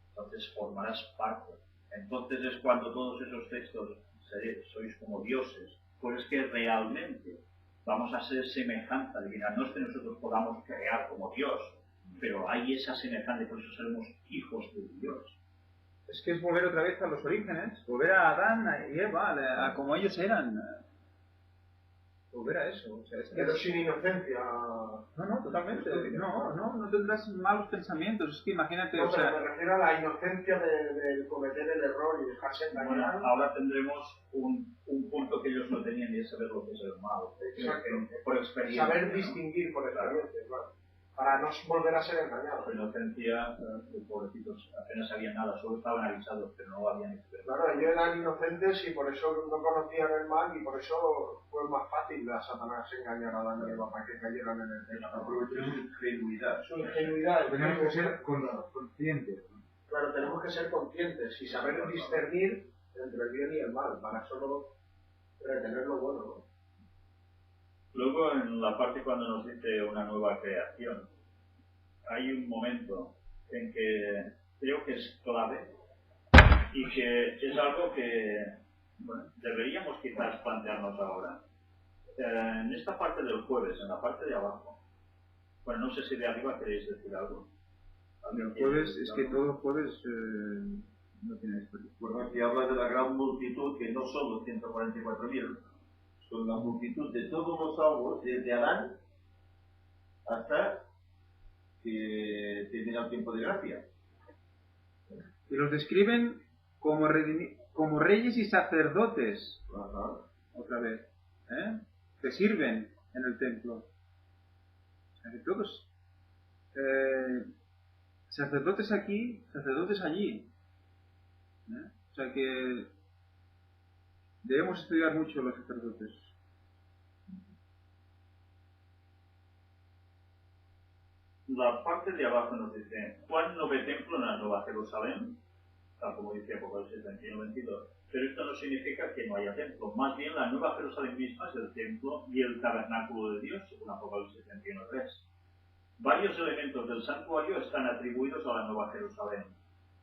Entonces formarás parte. Entonces es cuando todos esos textos sois como dioses. Pues es que realmente vamos a ser semejanza divina. No es que nosotros podamos crear como Dios, pero hay esa semejanza, por eso seremos hijos de Dios. Es que es volver otra vez a los orígenes, volver a Adán y Eva, a como ellos eran. Volver a eso. O sea, es que Pero sin inocencia. No, totalmente. No tendrás malos pensamientos. Es que imagínate, No, o sea, pero me refiero a la inocencia de cometer el error y dejarse Bueno, engañar. ahora tendremos un punto que ellos no tenían y es saber lo que es el mal. Exacto. Por experiencia. Saber ¿no? distinguir por experiencia, claro. Para no volver a ser engañados. Por inocencia, pobrecitos, apenas sabían nada, solo estaban avisados, pero no habían experimentado. Claro, ellos eran inocentes y por eso no conocían el mal y por eso fue más fácil a Satanás engañar a Adán y Eva para que cayeran en el pecado. Aprovechó su ingenuidad. Su ingenuidad. Tenemos que ser conscientes. Claro, tenemos que ser conscientes y saber discernir entre el bien y el mal para solo retener lo bueno, ¿no? Luego, en la parte cuando nos dice una nueva creación, hay un momento en que creo que es clave y que es algo que deberíamos quizás plantearnos ahora. En esta parte del jueves, en la parte de abajo, Bueno, no sé si de arriba queréis decir algo. El jueves, es que todos los jueves no tiene historia. Bueno, aquí habla de la gran multitud, que no son los 144.000, son la multitud de todos los salvos, desde Adán hasta que termina el tiempo de gracia. Y los describen como reyes y sacerdotes. Ajá. Otra vez. Que sirven en el templo. O sea, que todos. Sacerdotes aquí, sacerdotes allí. O sea que debemos estudiar mucho los sacerdotes. La parte de abajo nos dice: Juan no ve templo en la Nueva Jerusalén, tal como dice Apocalipsis 21-22. Pero esto no significa que no haya templo. Más bien, la Nueva Jerusalén misma es el templo y el tabernáculo de Dios, según Apocalipsis 21-3. Varios elementos del santuario están atribuidos a la Nueva Jerusalén.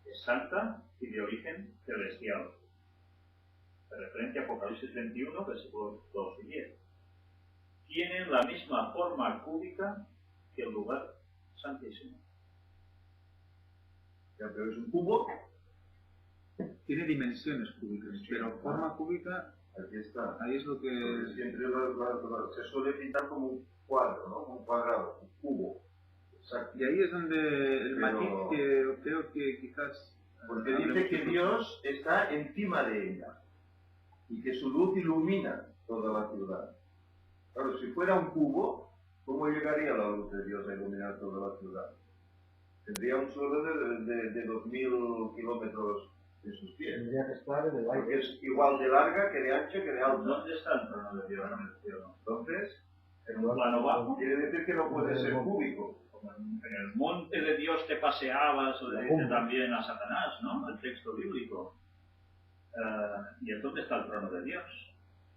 Es santa y de origen celestial. De referencia a Apocalipsis 21, versículos 2 y 10. Tienen la misma forma cúbica que el lugar santísimo. Ya, pero es un cubo. Tiene dimensiones cúbicas, pero forma cúbica, Aquí está. ahí es lo que... Porque siempre se suele pintar como un cuadro, ¿no? Un cuadrado, un cubo. Exacto. Y ahí es donde el Pero- matiz que creo que quizás... Porque dice que Dios está encima de ella y que su luz ilumina toda la ciudad. Claro, si fuera un cubo, ¿cómo llegaría la luz de Dios a iluminar toda la ciudad? Tendría un suelo de 2.000 kilómetros en sus pies. Tendría que estar en el Porque aire. es igual de larga que de ancha que de alta. ¿Dónde está el trono de Dios en el cielo? Entonces, ¿En un plano bajo? quiere decir que no puede ser cúbico. Como en el monte de Dios te paseabas, o le dice también a Satanás, ¿no? El texto bíblico. ¿Y en dónde está el trono de Dios?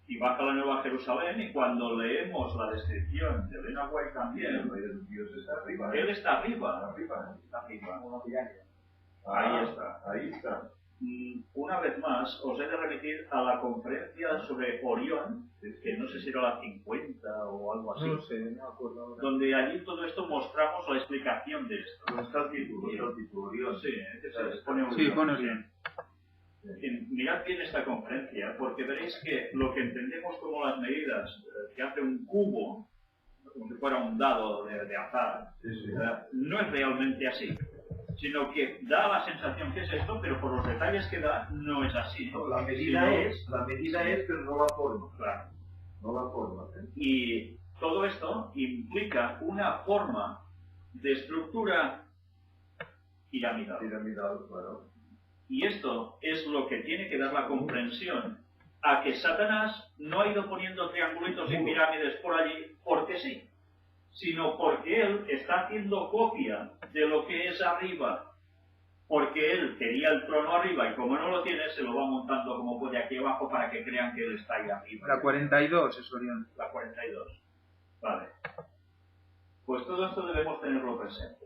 Y baja la Nueva Jerusalén, y cuando leemos la descripción de Elena White también, Dios está arriba. él está arriba. Arriba. Está arriba. Una pirámide. Ahí está. Ahí está. Una vez más, os he de remitir a la conferencia sobre Orión, que no sé si era la 50 o algo así, No sé, no me acuerdo ahora. donde allí todo esto mostramos la explicación de esto. ¿Dónde está el título? Está el título, Orión. Sí, es que se pone Orión. Sí, pone Orión. Mirad bien esta conferencia, porque veréis que lo que entendemos como las medidas que hace un cubo, como si fuera un dado de azar, no es realmente así, sino que da la sensación que es esto, pero por los detalles que da, no es así. No, la medida es, pero no la forma. Claro. No la forma. Y todo esto implica una forma de estructura piramidal. Piramidal, claro. Y esto es lo que tiene que dar la comprensión a que Satanás no ha ido poniendo triangulitos y pirámides por allí porque sí, sino porque él está haciendo copia de lo que es arriba, porque él quería el trono arriba y como no lo tiene, se lo va montando como puede aquí abajo para que crean que él está ahí arriba. La 42 es Orión. La 42. Vale. Pues todo esto debemos tenerlo presente.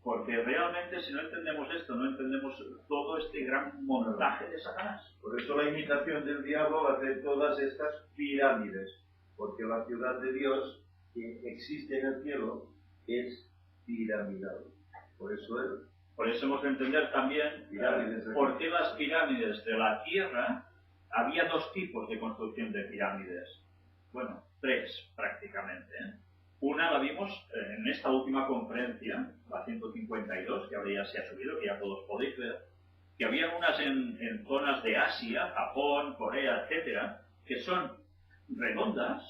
Porque realmente si no entendemos esto, no entendemos todo este gran montaje de Satanás. Por eso la imitación del diablo va a hacer todas estas pirámides. Porque la ciudad de Dios que existe en el cielo es piramidal. Por eso hemos de entender también por qué las pirámides de la tierra, había dos tipos de construcción de pirámides. Bueno, tres prácticamente. Una la vimos en esta última conferencia, la 152, que ahora ya se ha subido, que ya todos podéis ver, que había unas en zonas de Asia, Japón, Corea, etcétera, que son redondas,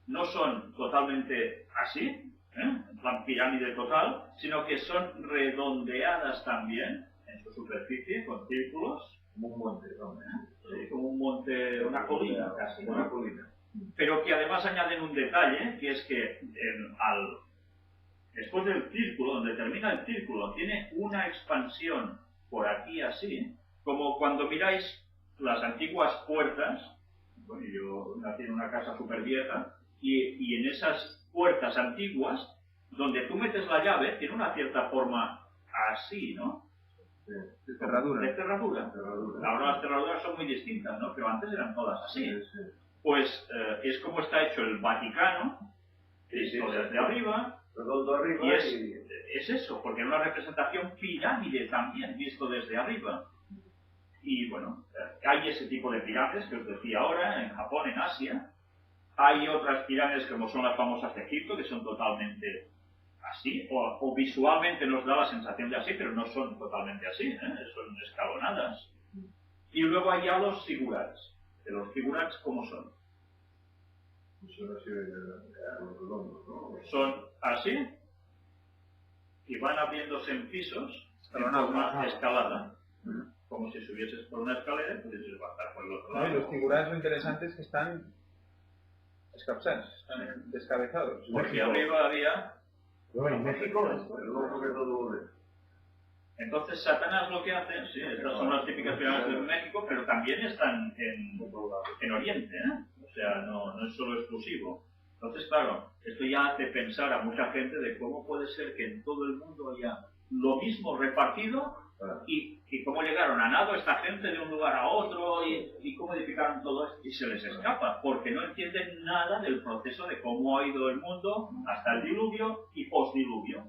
no son totalmente así, en plan pirámide total, sino que son redondeadas también en su superficie, con círculos, como un monte, ¿no? Sí, como un monte, una colina casi, ¿no? Una colina. Pero que además añaden un detalle, que es que después del círculo, donde termina el círculo, tiene una expansión por aquí así, como cuando miráis las antiguas puertas. Bueno, yo nací en una casa súper vieja, y en esas puertas antiguas, donde tú metes la llave, tiene una cierta forma así, ¿no? De cerradura. De cerradura. Ahora las cerraduras son muy distintas, ¿no? Pero antes eran todas así. Pues es como está hecho el Vaticano, visto desde arriba, redondo arriba Y es eso, porque es una representación pirámide también, visto desde arriba. Y bueno, hay ese tipo de pirámides que os decía ahora, en Japón, en Asia. Hay otras pirámides como son las famosas de Egipto, que son totalmente así, o visualmente nos da la sensación de así, pero no son totalmente así, son escalonadas. Y luego hay ya los figurats. ¿De los figurats cómo son? son así los redondos, ¿no? Son así y van abriéndose en pisos en forma escalada. Como si subieses por una escalera y pudieses bajar por el otro lado. Y los figurats lo interesante es que están escapsados, están descabezados. Porque arriba había... No, en México El loco que todo lo ve. Entonces Satanás lo que hace, sí, estas son las típicas pirámides de México, pero también están en Oriente, o sea, no es solo exclusivo. Entonces, claro, esto ya hace pensar a mucha gente de cómo puede ser que en todo el mundo haya lo mismo repartido y cómo llegaron a nado esta gente de un lugar a otro y cómo edificaron todo esto y se les escapa, porque no entienden nada del proceso de cómo ha ido el mundo hasta el diluvio y postdiluvio.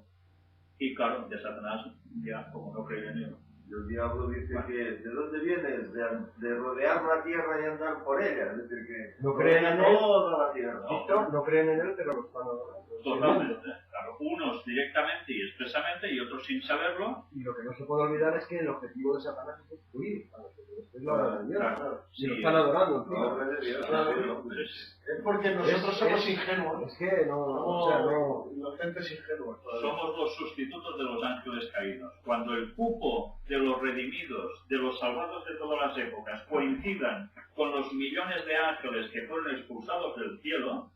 Y claro, de Satanás, ya como no creen en él. Y el diablo dice que, ¿de dónde vienes? De rodear la tierra y andar por ella. Es decir, que no creen en él. toda la tierra. No creen en él, pero lo están adorando. Totalmente, claro, unos directamente y expresamente y otros sin saberlo. Y lo que no se puede olvidar es que el objetivo de Satanás es destruir a los que es la hora de Dios. Claro. Y lo están adorando. La obra de Dios. Claro. Es porque nosotros somos ingenuos. Es que no, inocentes ingenuos. Somos los sustitutos de los ángeles caídos. Cuando el cupo de los redimidos, de los salvados de todas las épocas, coincidan con los millones de ángeles que fueron expulsados del cielo,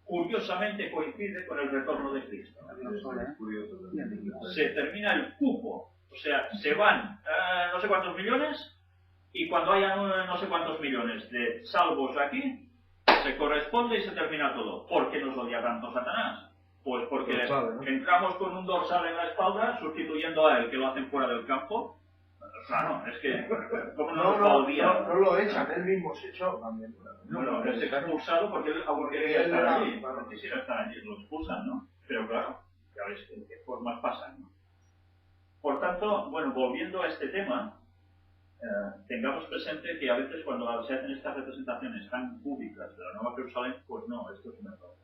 curiosamente coincide con el retorno de Cristo. Se termina el cupo, o sea, se van no sé cuántos millones, y cuando haya no sé cuántos millones de salvos aquí, se corresponde y se termina todo. ¿Por qué nos odia tanto Satanás? Pues porque entramos con un dorsal en la espalda, sustituyendo a él, que lo hacen fuera del campo. Claro, es que, ¿cómo no nos va a odiar? No lo echan, él mismo se echó también. Bueno, es expulsado porque él quería estar allí, quisiera estar allí, lo expulsan, ¿no? Pero claro, ya veis qué formas pasan, ¿no? Por tanto, bueno, volviendo a este tema, tengamos presente que a veces cuando se hacen estas representaciones tan públicas de la Nueva Jerusalén, pues no, esto es un error.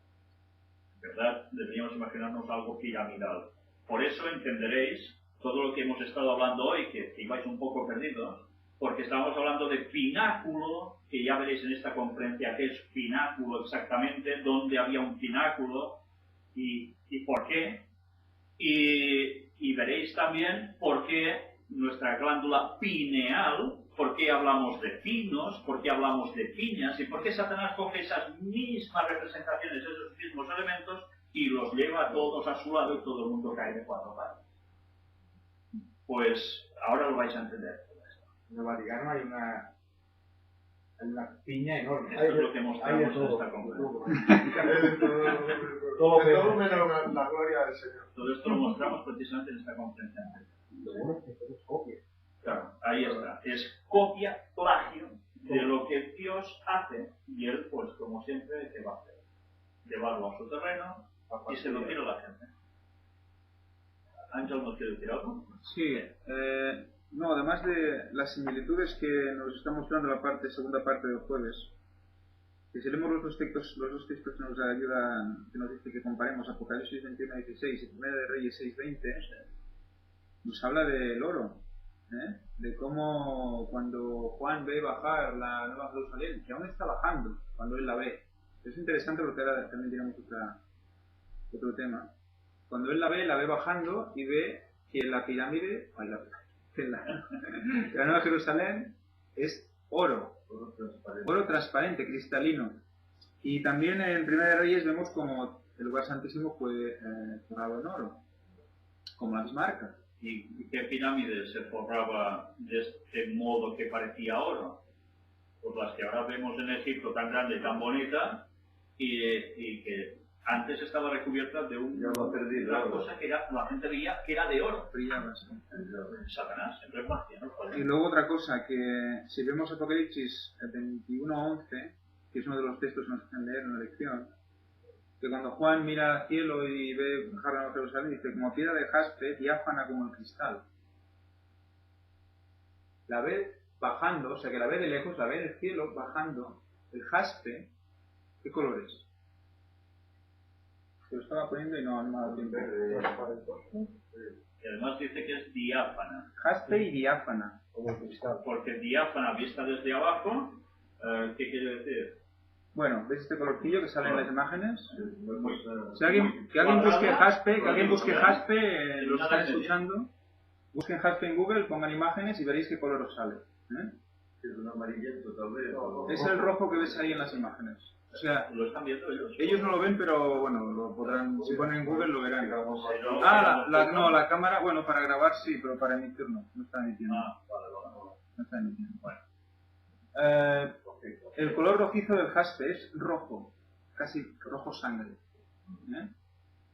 En verdad, deberíamos imaginarnos algo piramidal. Por eso entenderéis todo lo que hemos estado hablando hoy, que ibais un poco perdidos, porque estamos hablando de pináculo, que ya veréis en esta conferencia qué es pináculo exactamente, dónde había un pináculo y por qué. Y veréis también por qué nuestra glándula pineal, por qué hablamos de pinos, por qué hablamos de piñas y por qué Satanás coge esas mismas representaciones, esos mismos elementos y los lleva todos a su lado y todo el mundo cae de cuatro patas. Pues ahora lo vais a entender. En el Vaticano hay una piña enorme. Esto es lo que mostramos en esta conferencia. Todo menos la gloria del Señor. Todo esto lo mostramos precisamente en esta conferencia. Claro, ahí está. Es copia, plagio de lo que Dios hace y Él, pues como siempre, ¿qué va a hacer? Llevarlo a su terreno y se lo tira a la gente. Ángel, ¿nos quiere decir algo? Sí, no, además de las similitudes que nos está mostrando la segunda parte del jueves, que si leemos los dos textos que nos ayudan, que nos dice que comparemos Apocalipsis 21:16 y 1 de Reyes 6:20, nos habla del oro, de cómo cuando Juan ve bajar la Nueva Jerusalén, que aún está bajando cuando él la ve. Es interesante porque ahora también tenemos otro tema. Cuando él la ve bajando y ve que la pirámide, la Nueva Jerusalén es oro transparente, cristalino. Y también en Primera de Reyes vemos como el lugar santísimo fue forrado en oro, como la misma arca. ¿Y qué pirámide se forraba de este modo que parecía oro? Pues las que ahora vemos en Egipto, tan grande y tan bonita, y que antes estaba recubierta de una cosa que la gente veía que era de oro. Brillaba, sí. Satanás, siempre es magia, ¿no? Y luego otra cosa, que si vemos Apocalipsis 21:11, que es uno de los textos que nos hacen leer en la lección, que cuando Juan mira al cielo y ve bajar la Nueva Jerusalén, dice, como piedra de jaspe, diáfana como el cristal. La ve bajando, o sea que la ve de lejos, la ve del cielo bajando. El jaspe, ¿qué color es? Se lo estaba poniendo y no me ha dado tiempo. Y además dice que es diáfana. Jaspe y diáfana. Como el cristal. Porque diáfana vista desde abajo, ¿qué quiere decir? Bueno, ¿ves este colorcillo que sale en las imágenes? Muy, Si alguien, que alguien busque jaspe, los que están escuchando, busquen jaspe en Google, pongan imágenes y veréis qué color os sale. Es un amarillento tal vez. Es el rojo que ves ahí en las imágenes. O sea, ¿lo están viendo ellos? ellos no lo ven, pero bueno, lo podrán, si ponen en Google lo verán. Pero- La cámara, bueno, para grabar sí, pero para emitir no está emitiendo. Vale. No está emitiendo. Bueno. El color rojizo del jaspe es rojo, casi rojo sangre.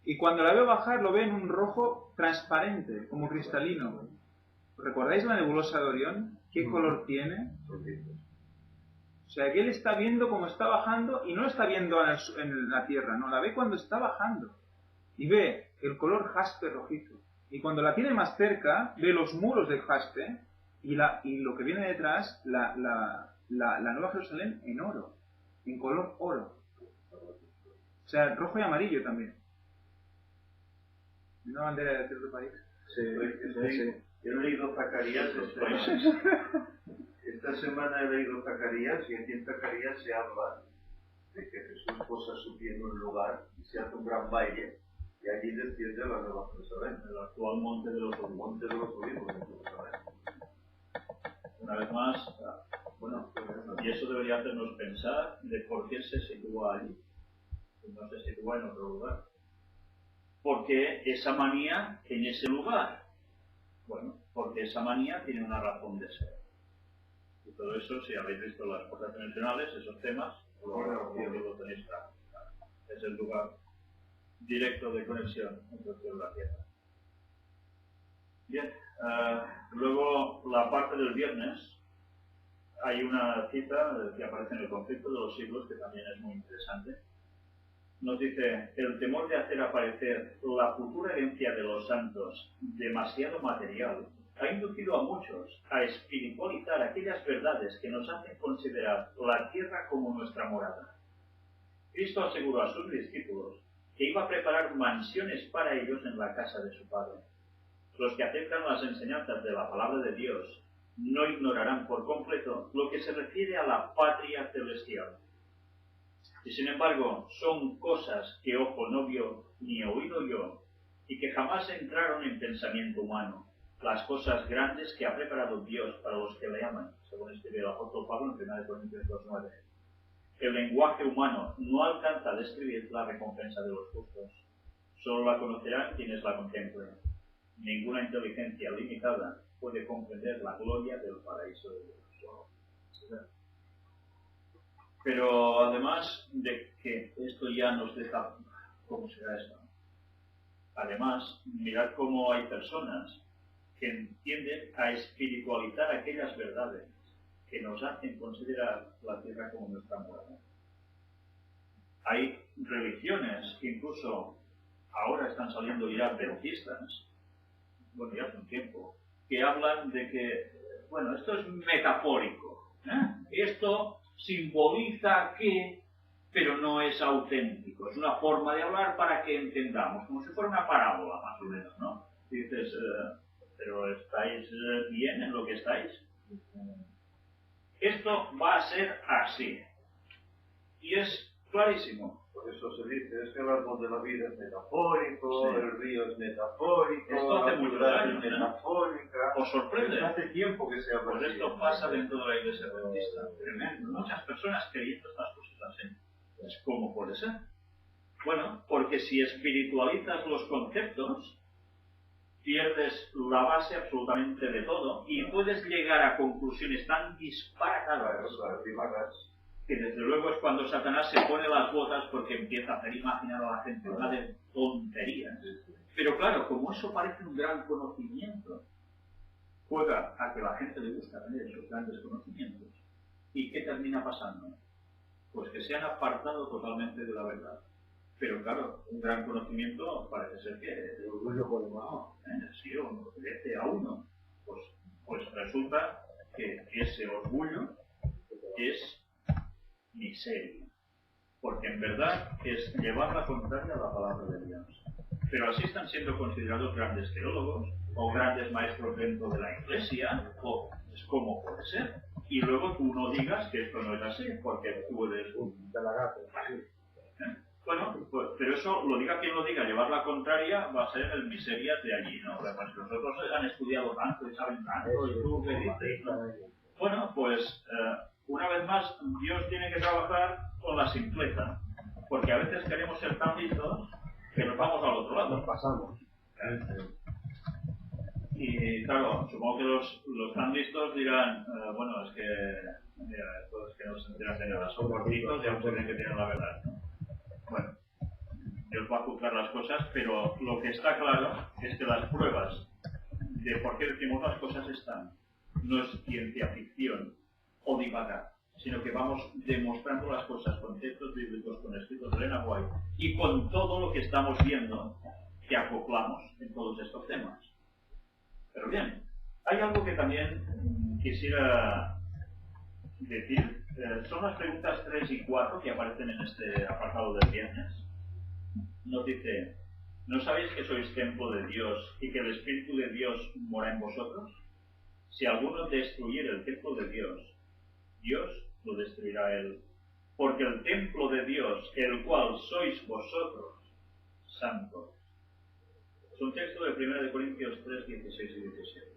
Y cuando la veo bajar lo veo en un rojo transparente, como cristalino. ¿Recordáis la nebulosa de Orión? ¿Qué color tiene? O sea, que él está viendo cómo está bajando y no lo está viendo en la Tierra, no, la ve cuando está bajando. Y ve el color jaspe rojizo. Y cuando la tiene más cerca, ve los muros del jaspe y lo que viene detrás, la Nueva Jerusalén en oro, en color oro. O sea, rojo y amarillo también. ¿Una bandera de cierto país? Sí. Yo he leído Zacarías esta semana he leído Zacarías y aquí en Zacarías se habla de que Jesús posa su pie en un lugar y se hace un gran baile y allí desciende la Nueva Jerusalén, El actual monte de los Olivos. monte de los olivos de Jerusalén. Una vez más, bueno, y eso debería hacernos pensar de por qué se sitúa allí. No se sitúa en otro lugar. ¿Por qué esa manía en ese lugar? Bueno, porque esa manía tiene una razón de ser. Y todo eso, si habéis visto las cosas dimensionales, esos temas, lo tenéis claro. Es el lugar directo de conexión entre el cielo y la tierra. Bien, luego la parte del viernes, hay una cita que aparece en el conflicto de los siglos que también es muy interesante. Nos dice, el temor de hacer aparecer la futura herencia de los santos demasiado material ha inducido a muchos a espiritualizar aquellas verdades que nos hacen considerar la tierra como nuestra morada. Cristo aseguró a sus discípulos que iba a preparar mansiones para ellos en la casa de su Padre. Los que aceptan las enseñanzas de la palabra de Dios no ignorarán por completo lo que se refiere a la patria celestial. Y sin embargo, son cosas que ojo no vio ni oído yo, y que jamás entraron en pensamiento humano, las cosas grandes que ha preparado Dios para los que le aman, según escribe el apóstol Pablo en 1 Corintios 2:9. El lenguaje humano no alcanza a describir la recompensa de los justos. Solo la conocerán quienes la contemplen. Ninguna inteligencia limitada puede comprender la gloria del paraíso de Dios. Pero además de que esto ya nos deja, ¿cómo será esto? Además, mirad cómo hay personas que tienden a espiritualizar aquellas verdades que nos hacen considerar la tierra como nuestra morada. Hay religiones que incluso ahora están saliendo ya adventistas, bueno, ya hace un tiempo, que hablan de que, bueno, esto es metafórico, esto simboliza que, pero no es auténtico, es una forma de hablar para que entendamos, como si fuera una parábola más o menos, ¿no? Y dices, pero ¿estáis bien en lo que estáis? Esto va a ser así, y es clarísimo. Por eso se dice, es que el árbol de la vida es metafórico, Sí. el río es metafórico, Esto hace la muchos ciudad años, es metafórica. ¿Os sorprende? Hace tiempo que se habla Pues así. esto pasa dentro de la iglesia adventista. Tremendo. Muchas personas creyendo estas cosas así. Pues, ¿cómo puede ser? Bueno, porque si espiritualizas los conceptos, pierdes la base absolutamente de todo y puedes llegar a conclusiones tan disparatadas que desde luego es cuando Satanás se pone las botas porque empieza a hacer imaginar a la gente una de tonterías. Pero claro, como eso parece un gran conocimiento, juega a que la gente le gusta tener esos grandes conocimientos. ¿Y qué termina pasando? Pues que se han apartado totalmente de la verdad. Pero claro, un gran conocimiento parece ser que El orgullo por debajo. sí, o obedece a uno. Pues resulta que ese orgullo es miseria. Porque en verdad es llevar la contraria a la palabra de Dios. Pero así están siendo considerados grandes teólogos o grandes maestros dentro de la iglesia, o es como puede ser. Y luego tú no digas que esto no es así, porque tú eres un... De la gata, sí. Bueno, pues, pero eso, lo diga quien lo diga, llevar la contraria va a ser el miserias de allí, ¿no? Pues nosotros han estudiado tanto y saben tanto, y tú qué dices, ¿no? Bueno, pues una vez más, Dios tiene que trabajar con la simpleza, porque a veces queremos ser tan listos que nos vamos al otro lado. Nos pasamos. Y claro, supongo que los tan listos dirán, bueno, es que, mira, esto es que no se enteran de nada, son gorditos y aún se creen que tienen la verdad, ¿no? Bueno, Dios va a juzgar las cosas, pero lo que está claro es que las pruebas de por qué decimos las cosas están. No es ciencia ficción o divagar, sino que vamos demostrando las cosas con textos bíblicos, con escritos de Elena White y con todo lo que estamos viendo que acoplamos en todos estos temas. Pero bien, hay algo que también quisiera decir. Son las preguntas 3 y 4 que aparecen en este apartado del viernes. Nos dice, ¿no sabéis que sois templo de Dios y que el Espíritu de Dios mora en vosotros? Si alguno destruyere el templo de Dios, Dios lo destruirá a él. Porque el templo de Dios, el cual sois vosotros, santos. Es un texto de 1 Corintios 3, 16 y 17.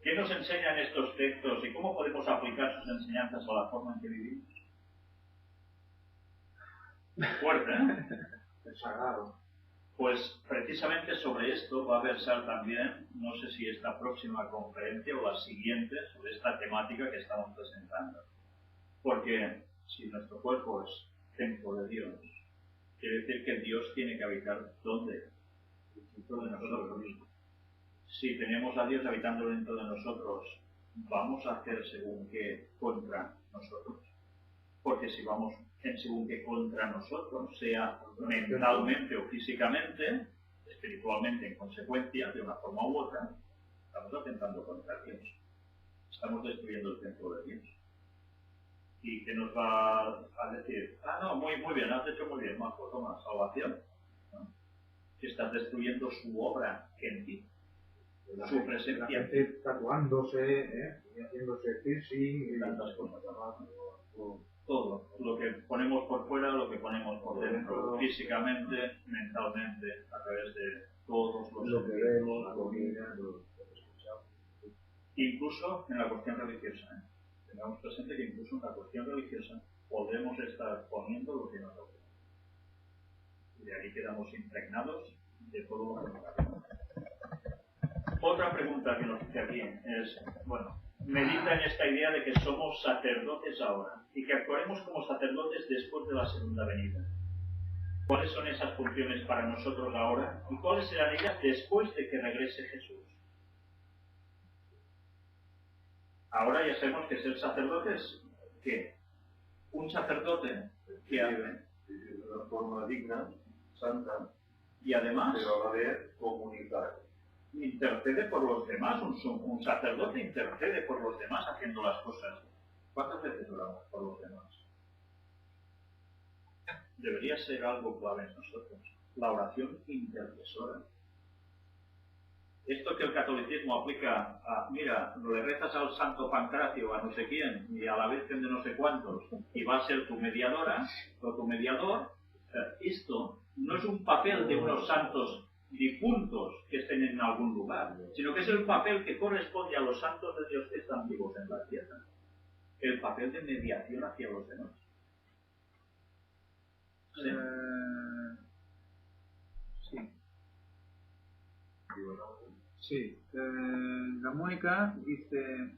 ¿Qué nos enseñan estos textos y cómo podemos aplicar sus enseñanzas a la forma en que vivimos? Fuerte, ¿eh? El sagrado. Pues precisamente sobre esto va a versar también, no sé si esta próxima conferencia o la siguiente, sobre esta temática que estamos presentando. Porque si nuestro cuerpo es templo de Dios, quiere decir que Dios tiene que habitar ¿dónde? Dentro de nosotros mismos. Si tenemos a Dios habitando dentro de nosotros, ¿vamos a hacer según qué contra nosotros? Porque si vamos en según qué contra nosotros, sea mentalmente o físicamente, espiritualmente en consecuencia, de una forma u otra, estamos atentando contra Dios. Estamos destruyendo el templo de Dios. ¿Y qué nos va a decir? No, muy bien, has hecho muy bien, Marco, toma, salvación. ¿No? Que estás destruyendo su obra en ti. Su presencia. La gente tatuándose, y haciéndose piercing y tantas cosas. Todo, lo que ponemos por fuera, lo que ponemos por dentro, físicamente, mentalmente, a través de todos los lo que vemos, la comida, lo que escuchamos. Incluso en la cuestión religiosa. Tengamos presente que incluso en la cuestión religiosa podemos estar poniendo lo que nos toca. Y de ahí quedamos impregnados de todo lo contrario. Otra pregunta que nos dice aquí es, bueno, medita en esta idea de que somos sacerdotes ahora y que actuaremos como sacerdotes después de la segunda venida. ¿Cuáles son esas funciones para nosotros ahora y cuáles serán ellas después de que regrese Jesús? Ahora ya sabemos que ser sacerdotes, ¿qué? Un sacerdote que hace de una forma digna, santa, y además pero a la vez comunicar. intercede por los demás, un sacerdote intercede por los demás haciendo las cosas. ¿Cuántas veces oramos por los demás? Debería ser algo clave en nosotros, la oración intercesora. Esto que el catolicismo aplica a, mira, le rezas al santo Pancracio, a no sé quién, y a la Virgen de no sé cuántos, y va a ser tu mediadora, o tu mediador, esto no es un papel de unos santos difuntos que estén en algún lugar, sino que es el papel que corresponde a los santos de Dios que están vivos en la tierra. El papel de mediación hacia los demás. ¿Sí? Sí. Sí. La Mónica dice,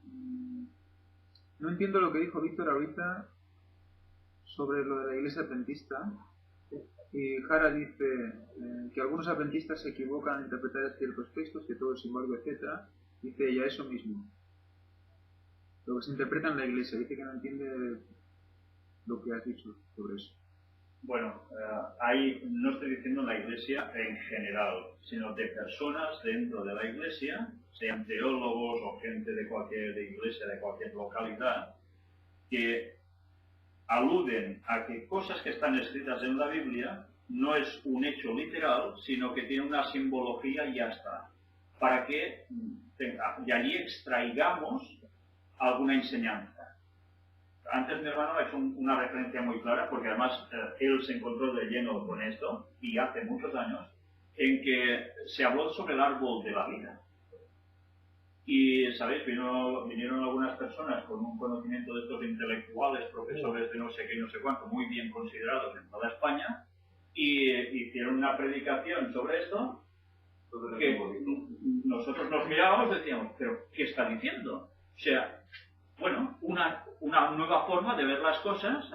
no entiendo lo que dijo Víctor ahorita sobre lo de la iglesia adventista. Y Jara dice que algunos adventistas se equivocan al interpretar ciertos textos, que todo es simbólico, etc. Dice ella eso mismo. Lo que se interpreta en la iglesia. Dice que no entiende lo que has dicho sobre eso. Bueno, ahí no estoy diciendo en la Iglesia en general, sino de personas dentro de la Iglesia, sean teólogos o gente de cualquier iglesia, de cualquier localidad, que aluden a que cosas que están escritas en la Biblia no es un hecho literal, sino que tiene una simbología y ya está, para que de allí extraigamos alguna enseñanza. Antes mi hermano ha hecho una referencia muy clara, porque además él se encontró de lleno con esto, y hace muchos años, en que se habló sobre el árbol de la vida. Y, ¿sabéis? Vinieron algunas personas con un conocimiento de estos intelectuales, profesores de no sé qué y no sé cuánto, muy bien considerados en toda España, y hicieron una predicación sobre esto, que nosotros nos mirábamos y decíamos, ¿pero qué está diciendo? O sea, bueno, una nueva forma de ver las cosas,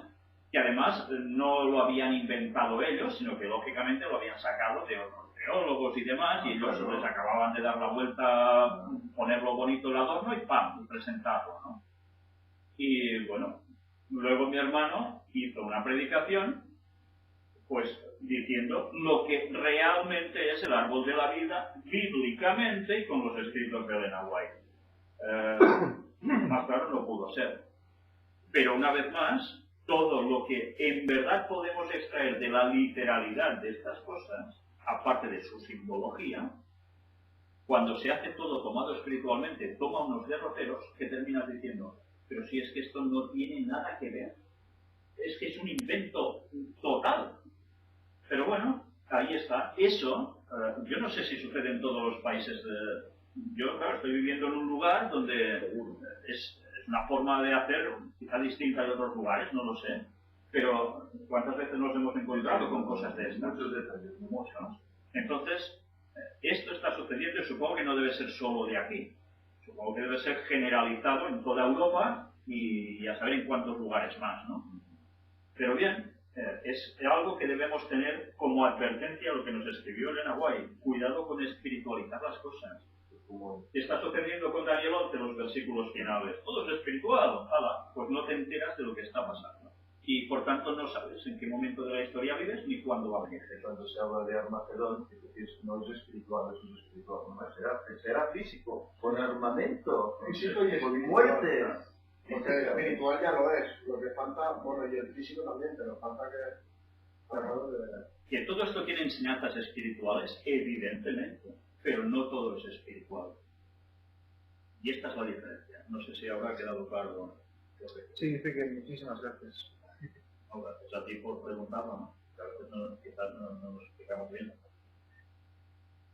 que además no lo habían inventado ellos, sino que lógicamente lo habían sacado de otros teólogos y demás, y ellos les acababan de dar la vuelta, ponerlo bonito el adorno y ¡pam!, presentarlo, ¿no? Y bueno, luego mi hermano hizo una predicación, pues diciendo lo que realmente es el árbol de la vida, bíblicamente y con los escritos de Elena White. Más claro no pudo ser. Pero una vez más, todo lo que en verdad podemos extraer de la literalidad de estas cosas, aparte de su simbología, cuando se hace todo tomado espiritualmente, toma unos derroteros que terminas diciendo, pero si es que esto no tiene nada que ver, es que es un invento total. Pero bueno, ahí está. Eso, yo no sé si sucede en todos los países. Yo, claro, estoy viviendo en un lugar donde es una forma de hacer quizá distinta de otros lugares, no lo sé. Pero ¿cuántas veces nos hemos encontrado con cosas de estas? Muchos detalles, muchos. Entonces, esto está sucediendo y supongo que no debe ser solo de aquí. Supongo que debe ser generalizado en toda Europa y a saber en cuántos lugares más, ¿no? Pero bien, es algo que debemos tener como advertencia a lo que nos escribió Elena White. Cuidado con espiritualizar las cosas. Está sucediendo con Daniel 11 los versículos finales. Todo es espiritual. Pues no te enteras de lo que está pasando. Y por tanto no sabes en qué momento de la historia vives ni cuándo va a venir. Cuando se habla de Armagedón, no es espiritual, eso es espiritual. No, será físico, con armamento, Físico y con espiritual. muerte. Porque el espiritual ya lo es. Lo que falta, bueno, y el físico también, pero falta que... Que todo esto tiene enseñanzas espirituales, evidentemente, pero no todo es espiritual. Y esta es la diferencia. No sé si habrá quedado claro. Sí, dice que muchísimas gracias. Gracias a ti por preguntarlo, ¿no? Quizás no nos explicamos bien.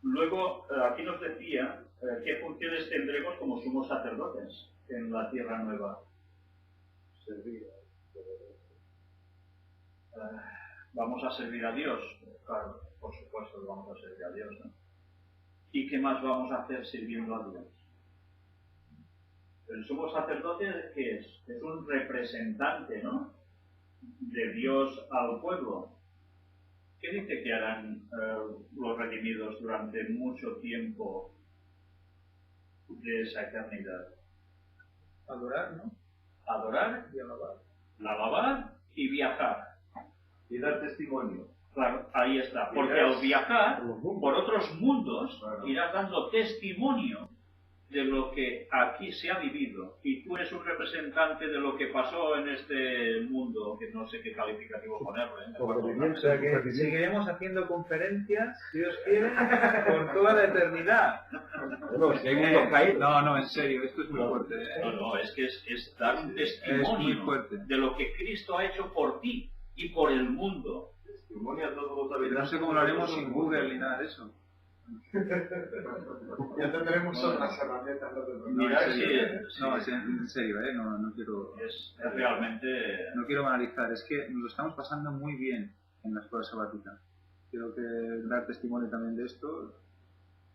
Luego, aquí nos decía qué funciones tendremos como sumos sacerdotes en la Tierra Nueva. Servir. Vamos a servir a Dios. Claro, por supuesto que vamos a servir a Dios, ¿no? ¿Y qué más vamos a hacer sirviendo a Dios? El sumo sacerdote, ¿qué es? Es un representante, ¿no?, de Dios al pueblo. ¿Qué dice que harán los redimidos durante mucho tiempo de esa eternidad? Adorar, ¿no? Adorar, Y alabar. alabar y viajar. Y dar testimonio. Claro, ahí está. Porque al viajar por otros mundos, irás dando testimonio de lo que aquí se ha vivido. Y tú eres un representante de lo que pasó en este mundo, que no sé qué calificativo ponerle. O sea que seguiremos haciendo conferencias, si Dios quiere, por toda la eternidad. No, en serio, esto es muy fuerte. No, es que es dar un testimonio es muy fuerte. de lo que Cristo ha hecho por ti y por el mundo. Testimonio a todos los No sé cómo lo haremos sin Google ni nada de eso. Ya tendremos otras herramientas. No, es en serio, no quiero... Es realmente... No quiero banalizar, es que nos lo estamos pasando muy bien en la escuela sabática. Quiero que dar testimonio también de esto.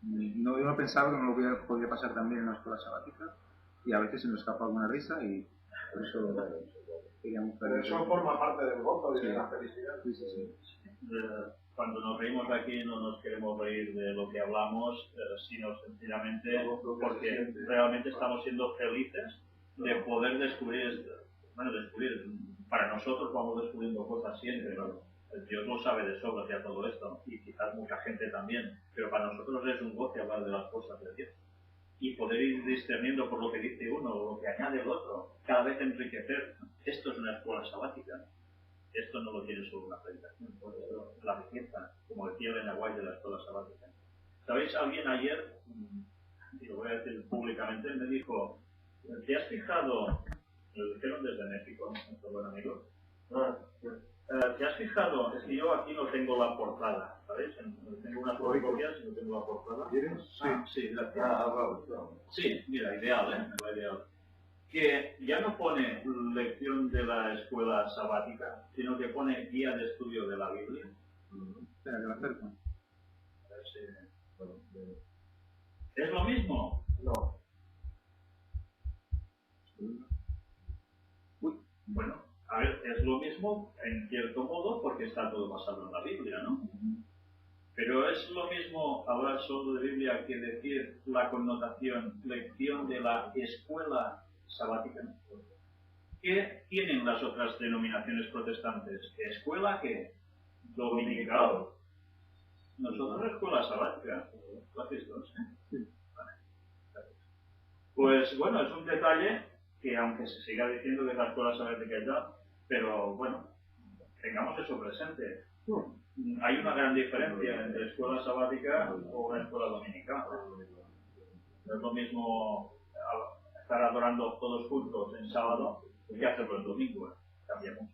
No, yo no pensaba que no lo podría pasar también en la escuela sabática, y a veces se nos escapa alguna risa y por eso queríamos... Pero eso forma parte del gozo y de la felicidad. Sí. Cuando nos reímos aquí no nos queremos reír de lo que hablamos, sino sencillamente porque realmente estamos siendo felices de poder descubrir, para nosotros vamos descubriendo cosas siempre, ¿no? Dios lo sabe de sobra ya todo esto, y quizás mucha gente también, pero para nosotros es un goce hablar de las cosas de Dios. Y poder ir discerniendo por lo que dice uno o lo que añade el otro, cada vez enriquecer. Esto es una escuela sabática. Esto no lo tiene solo una predicación, por eso la riqueza, como decía Elena White de la escuela sabática. ¿Sabéis? Alguien ayer, y lo voy a decir públicamente, me dijo, ¿te has fijado? Me lo dijeron desde México, nuestro buen amigo. ¿Te has fijado? Es que yo aquí no tengo la portada, ¿sabéis? Tengo unas fotocopias y no tengo la portada. ¿Quieres? Sí, gracias. Sí, mira, ideal, ¿eh? Ideal. Que ya no pone lección de la escuela sabática, sino que pone guía de estudio de la Biblia. Espera, que la acerco. ¿Es lo mismo? No. Bueno, a ver, es lo mismo en cierto modo porque está todo basado en la Biblia, ¿no? Pero es lo mismo hablar solo de Biblia que decir la connotación lección de la escuela sabática. ¿Qué tienen las otras denominaciones protestantes? ¿Escuela qué? Dominical. Nosotros escuela sabática. ¿Lo hacéis todos, eh? Vale. Pues bueno, es un detalle que aunque se siga diciendo que la escuela sabática es ya, pero bueno, tengamos eso presente. Hay una gran diferencia entre escuela sabática o una escuela dominical. No es lo mismo estar adorando todos juntos en sábado que hacerlo el domingo. Cambia mucho.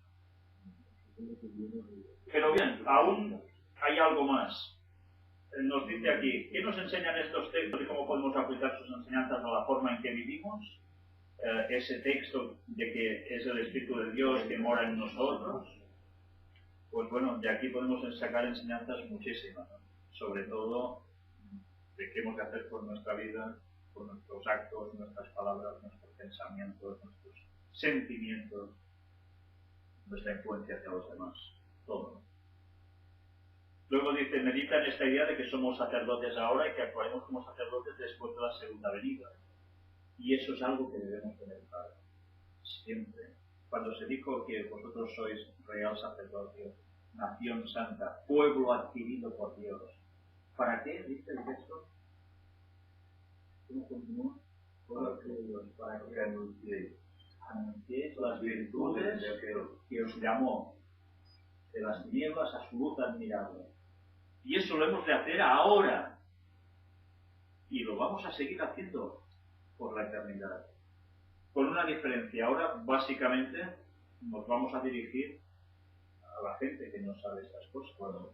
Pero bien, aún hay algo más. Nos dice aquí, ¿qué nos enseñan estos textos y cómo podemos aplicar sus enseñanzas a la forma en que vivimos? Ese texto de que es el Espíritu de Dios que mora en nosotros. Pues bueno, de aquí podemos sacar enseñanzas muchísimas, ¿no? Sobre todo de qué hemos de hacer con nuestra vida, con nuestros actos, nuestras palabras, nuestros pensamientos, nuestros sentimientos, nuestra influencia hacia los demás, todo. Luego dice, medita en esta idea de que somos sacerdotes ahora y que actuaremos como sacerdotes después de la segunda venida. Y eso es algo que debemos tener claro, siempre. Cuando se dijo que vosotros sois real sacerdocio, nación santa, pueblo adquirido por Dios, ¿para qué dice el texto? ¿Cómo continúa? Para que anunciéis las virtudes de aquel que os llamó de las tinieblas a su luz admirable. Y eso lo hemos de hacer ahora. Y lo vamos a seguir haciendo por la eternidad. Con una diferencia. Ahora, básicamente, nos vamos a dirigir a la gente que no sabe estas cosas. Bueno,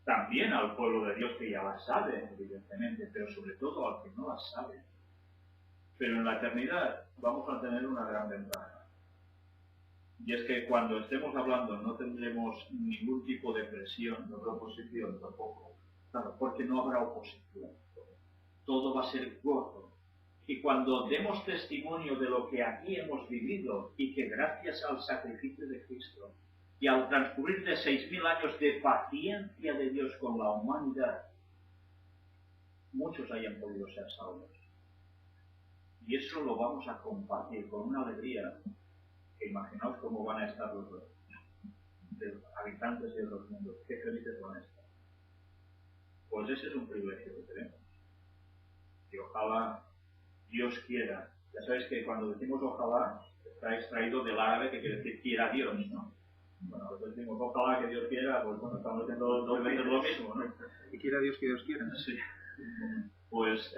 también al pueblo de Dios que ya las sabe, evidentemente, pero sobre todo al que no las sabe. Pero en la eternidad vamos a tener una gran ventaja. Y es que cuando estemos hablando no tendremos ningún tipo de presión, no habrá oposición tampoco. Claro, porque no habrá oposición. Todo va a ser gozo. Y cuando demos testimonio de lo que aquí hemos vivido y que gracias al sacrificio de Cristo y al transcurrir de 6.000 años de paciencia de Dios con la humanidad, muchos hayan podido ser salvos. Y eso lo vamos a compartir con una alegría que imaginaos cómo van a estar los habitantes de los mundos. Qué felices van a estar. Pues ese es un privilegio que tenemos. Y ojalá Dios quiera. Ya sabéis que cuando decimos ojalá, está extraído del árabe que quiere decir quiera Dios, ¿no? Bueno, pues decimos ojalá que Dios quiera, pues bueno, estamos diciendo dos veces lo mismo, ¿no? Y quiera Dios que Dios quiera. Sí. Pues,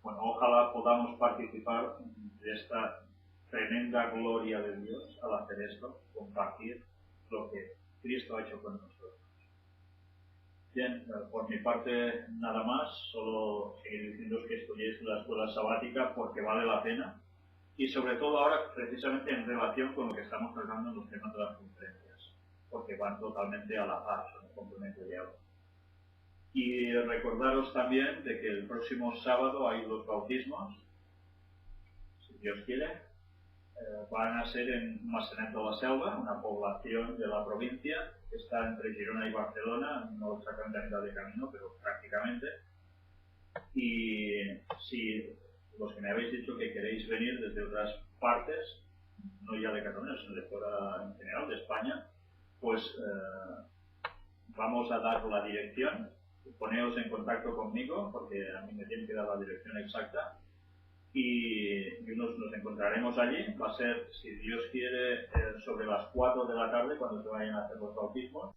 bueno, ojalá podamos participar de esta tremenda gloria de Dios al hacer esto, compartir lo que Cristo ha hecho con nosotros. Bien, por mi parte nada más, solo seguir diciéndoos que estudiéis la escuela sabática porque vale la pena y sobre todo ahora precisamente en relación con lo que estamos tratando en los temas de las conferencias, porque van totalmente a la par, son un complemento de algo. Y recordaros también de que el próximo sábado hay los bautismos, si Dios quiere, van a ser en Massanet de la Selva, una población de la provincia que está entre Girona y Barcelona, no exactamente a mitad de camino, pero prácticamente. Y si los que me habéis dicho que queréis venir desde otras partes, no ya de Cataluña, sino de fuera en general, de España, pues vamos a dar la dirección. Poneos en contacto conmigo, porque a mí me tienen que dar la dirección exacta. Y nos encontraremos allí. Va a ser, si Dios quiere, sobre las 4 de la tarde, cuando se vayan a hacer los bautismos.